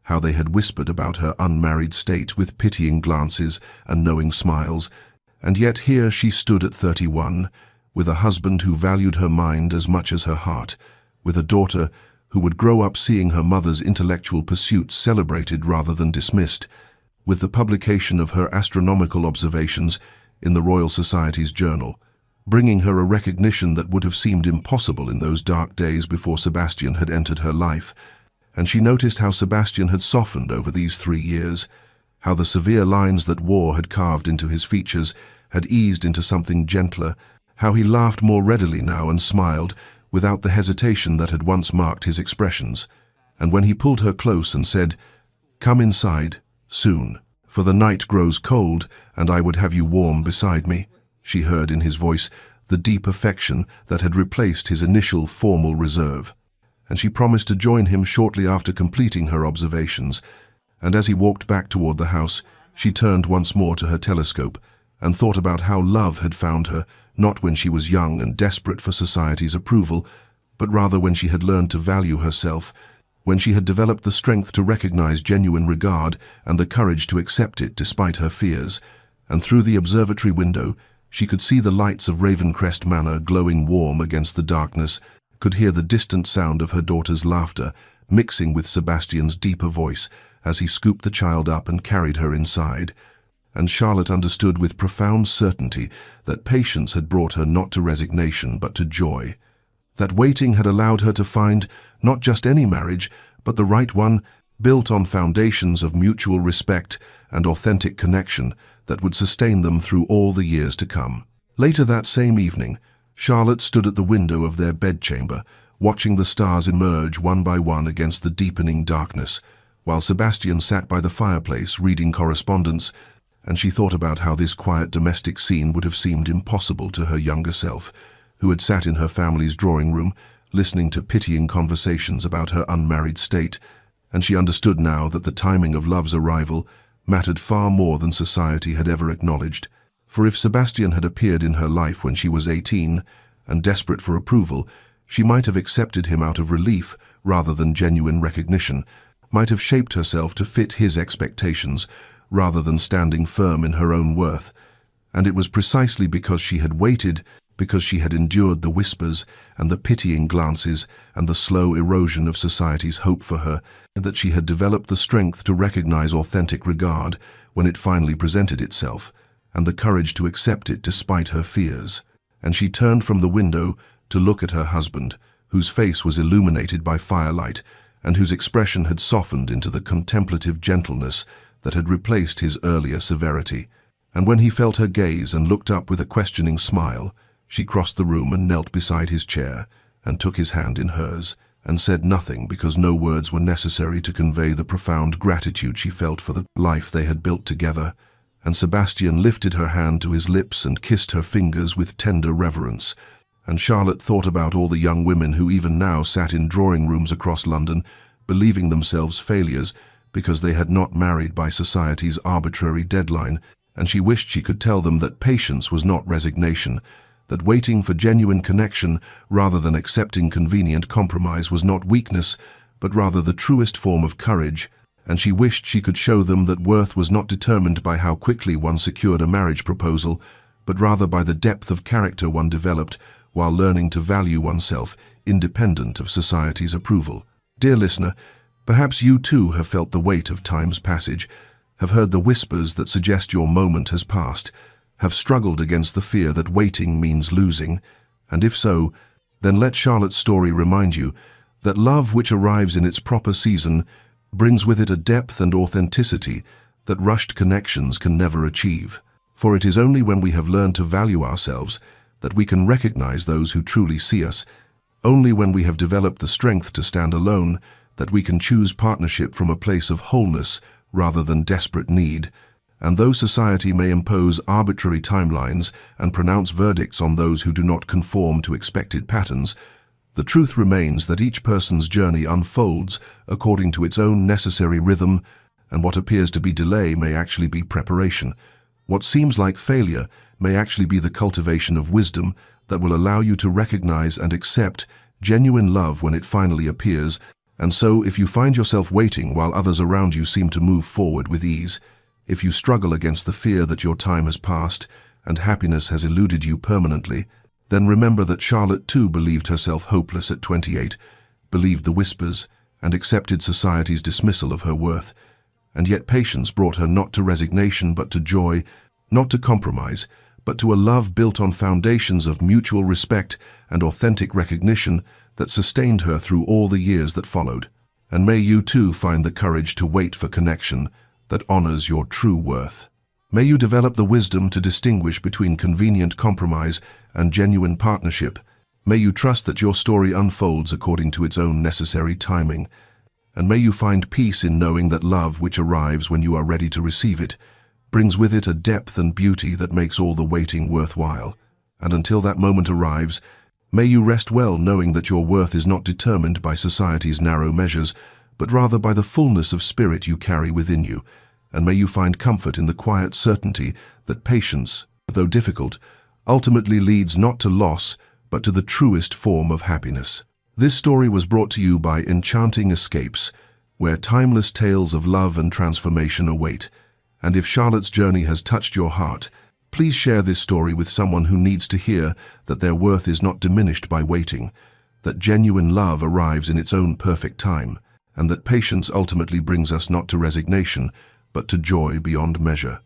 how they had whispered about her unmarried state with pitying glances and knowing smiles, and yet here she stood at 31, with a husband who valued her mind as much as her heart, with a daughter who would grow up seeing her mother's intellectual pursuits celebrated rather than dismissed, with the publication of her astronomical observations in the Royal Society's journal, bringing her a recognition that would have seemed impossible in those dark days before Sebastian had entered her life. And she noticed how Sebastian had softened over these 3 years, how the severe lines that war had carved into his features had eased into something gentler, how he laughed more readily now and smiled, without the hesitation that had once marked his expressions. And when he pulled her close and said, "Come inside, soon, for the night grows cold, and I would have you warm beside me," she heard in his voice the deep affection that had replaced his initial formal reserve. And she promised to join him shortly after completing her observations, and as he walked back toward the house, she turned once more to her telescope and thought about how love had found her, not when she was young and desperate for society's approval, but rather when she had learned to value herself, when she had developed the strength to recognize genuine regard and the courage to accept it despite her fears. And through the observatory window, she could see the lights of Ravencrest Manor glowing warm against the darkness, could hear the distant sound of her daughter's laughter, mixing with Sebastian's deeper voice as he scooped the child up and carried her inside. And Charlotte understood with profound certainty that patience had brought her not to resignation but to joy. That waiting had allowed her to find not just any marriage, but the right one, built on foundations of mutual respect and authentic connection that would sustain them through all the years to come. Later that same evening, Charlotte stood at the window of their bedchamber, watching the stars emerge one by one against the deepening darkness, while Sebastian sat by the fireplace reading correspondence, and she thought about how this quiet domestic scene would have seemed impossible to her younger self, who had sat in her family's drawing room, listening to pitying conversations about her unmarried state, and she understood now that the timing of love's arrival mattered far more than society had ever acknowledged. For if Sebastian had appeared in her life when she was 18, and desperate for approval, she might have accepted him out of relief rather than genuine recognition, might have shaped herself to fit his expectations rather than standing firm in her own worth. And it was precisely because she had waited, because she had endured the whispers and the pitying glances and the slow erosion of society's hope for her, that she had developed the strength to recognize authentic regard when it finally presented itself, and the courage to accept it despite her fears. And she turned from the window to look at her husband, whose face was illuminated by firelight, and whose expression had softened into the contemplative gentleness that had replaced his earlier severity. And when he felt her gaze and looked up with a questioning smile, she crossed the room and knelt beside his chair, and took his hand in hers, and said nothing because no words were necessary to convey the profound gratitude she felt for the life they had built together. And Sebastian lifted her hand to his lips and kissed her fingers with tender reverence, And Charlotte thought about all the young women who even now sat in drawing rooms across London, believing themselves failures because they had not married by society's arbitrary deadline, and she wished she could tell them that patience was not resignation, that waiting for genuine connection rather than accepting convenient compromise was not weakness, but rather the truest form of courage, and she wished she could show them that worth was not determined by how quickly one secured a marriage proposal, but rather by the depth of character one developed while learning to value oneself independent of society's approval. Dear listener, perhaps you too have felt the weight of time's passage, have heard the whispers that suggest your moment has passed, have struggled against the fear that waiting means losing, and if so, then let Charlotte's story remind you that love which arrives in its proper season brings with it a depth and authenticity that rushed connections can never achieve. For it is only when we have learned to value ourselves that we can recognize those who truly see us, only when we have developed the strength to stand alone that we can choose partnership from a place of wholeness rather than desperate need. And though society may impose arbitrary timelines and pronounce verdicts on those who do not conform to expected patterns, the truth remains that each person's journey unfolds according to its own necessary rhythm, and what appears to be delay may actually be preparation. What seems like failure may actually be the cultivation of wisdom that will allow you to recognize and accept genuine love when it finally appears. And so, if you find yourself waiting while others around you seem to move forward with ease, if you struggle against the fear that your time has passed and happiness has eluded you permanently, then remember that Charlotte too believed herself hopeless at 28, believed the whispers, and accepted society's dismissal of her worth. And yet patience brought her not to resignation but to joy, not to compromise, but to a love built on foundations of mutual respect and authentic recognition that sustained her through all the years that followed. And may you too find the courage to wait for connection that honors your true worth. May you develop the wisdom to distinguish between convenient compromise and genuine partnership. May you trust that your story unfolds according to its own necessary timing. And may you find peace in knowing that love, which arrives when you are ready to receive it, brings with it a depth and beauty that makes all the waiting worthwhile. And until that moment arrives, may you rest well knowing that your worth is not determined by society's narrow measures, but rather by the fullness of spirit you carry within you. And may you find comfort in the quiet certainty that patience, though difficult, ultimately leads not to loss, but to the truest form of happiness. This story was brought to you by Enchanting Escapes, where timeless tales of love and transformation await. And if Charlotte's journey has touched your heart, please share this story with someone who needs to hear that their worth is not diminished by waiting, that genuine love arrives in its own perfect time, and that patience ultimately brings us not to resignation, but to joy beyond measure.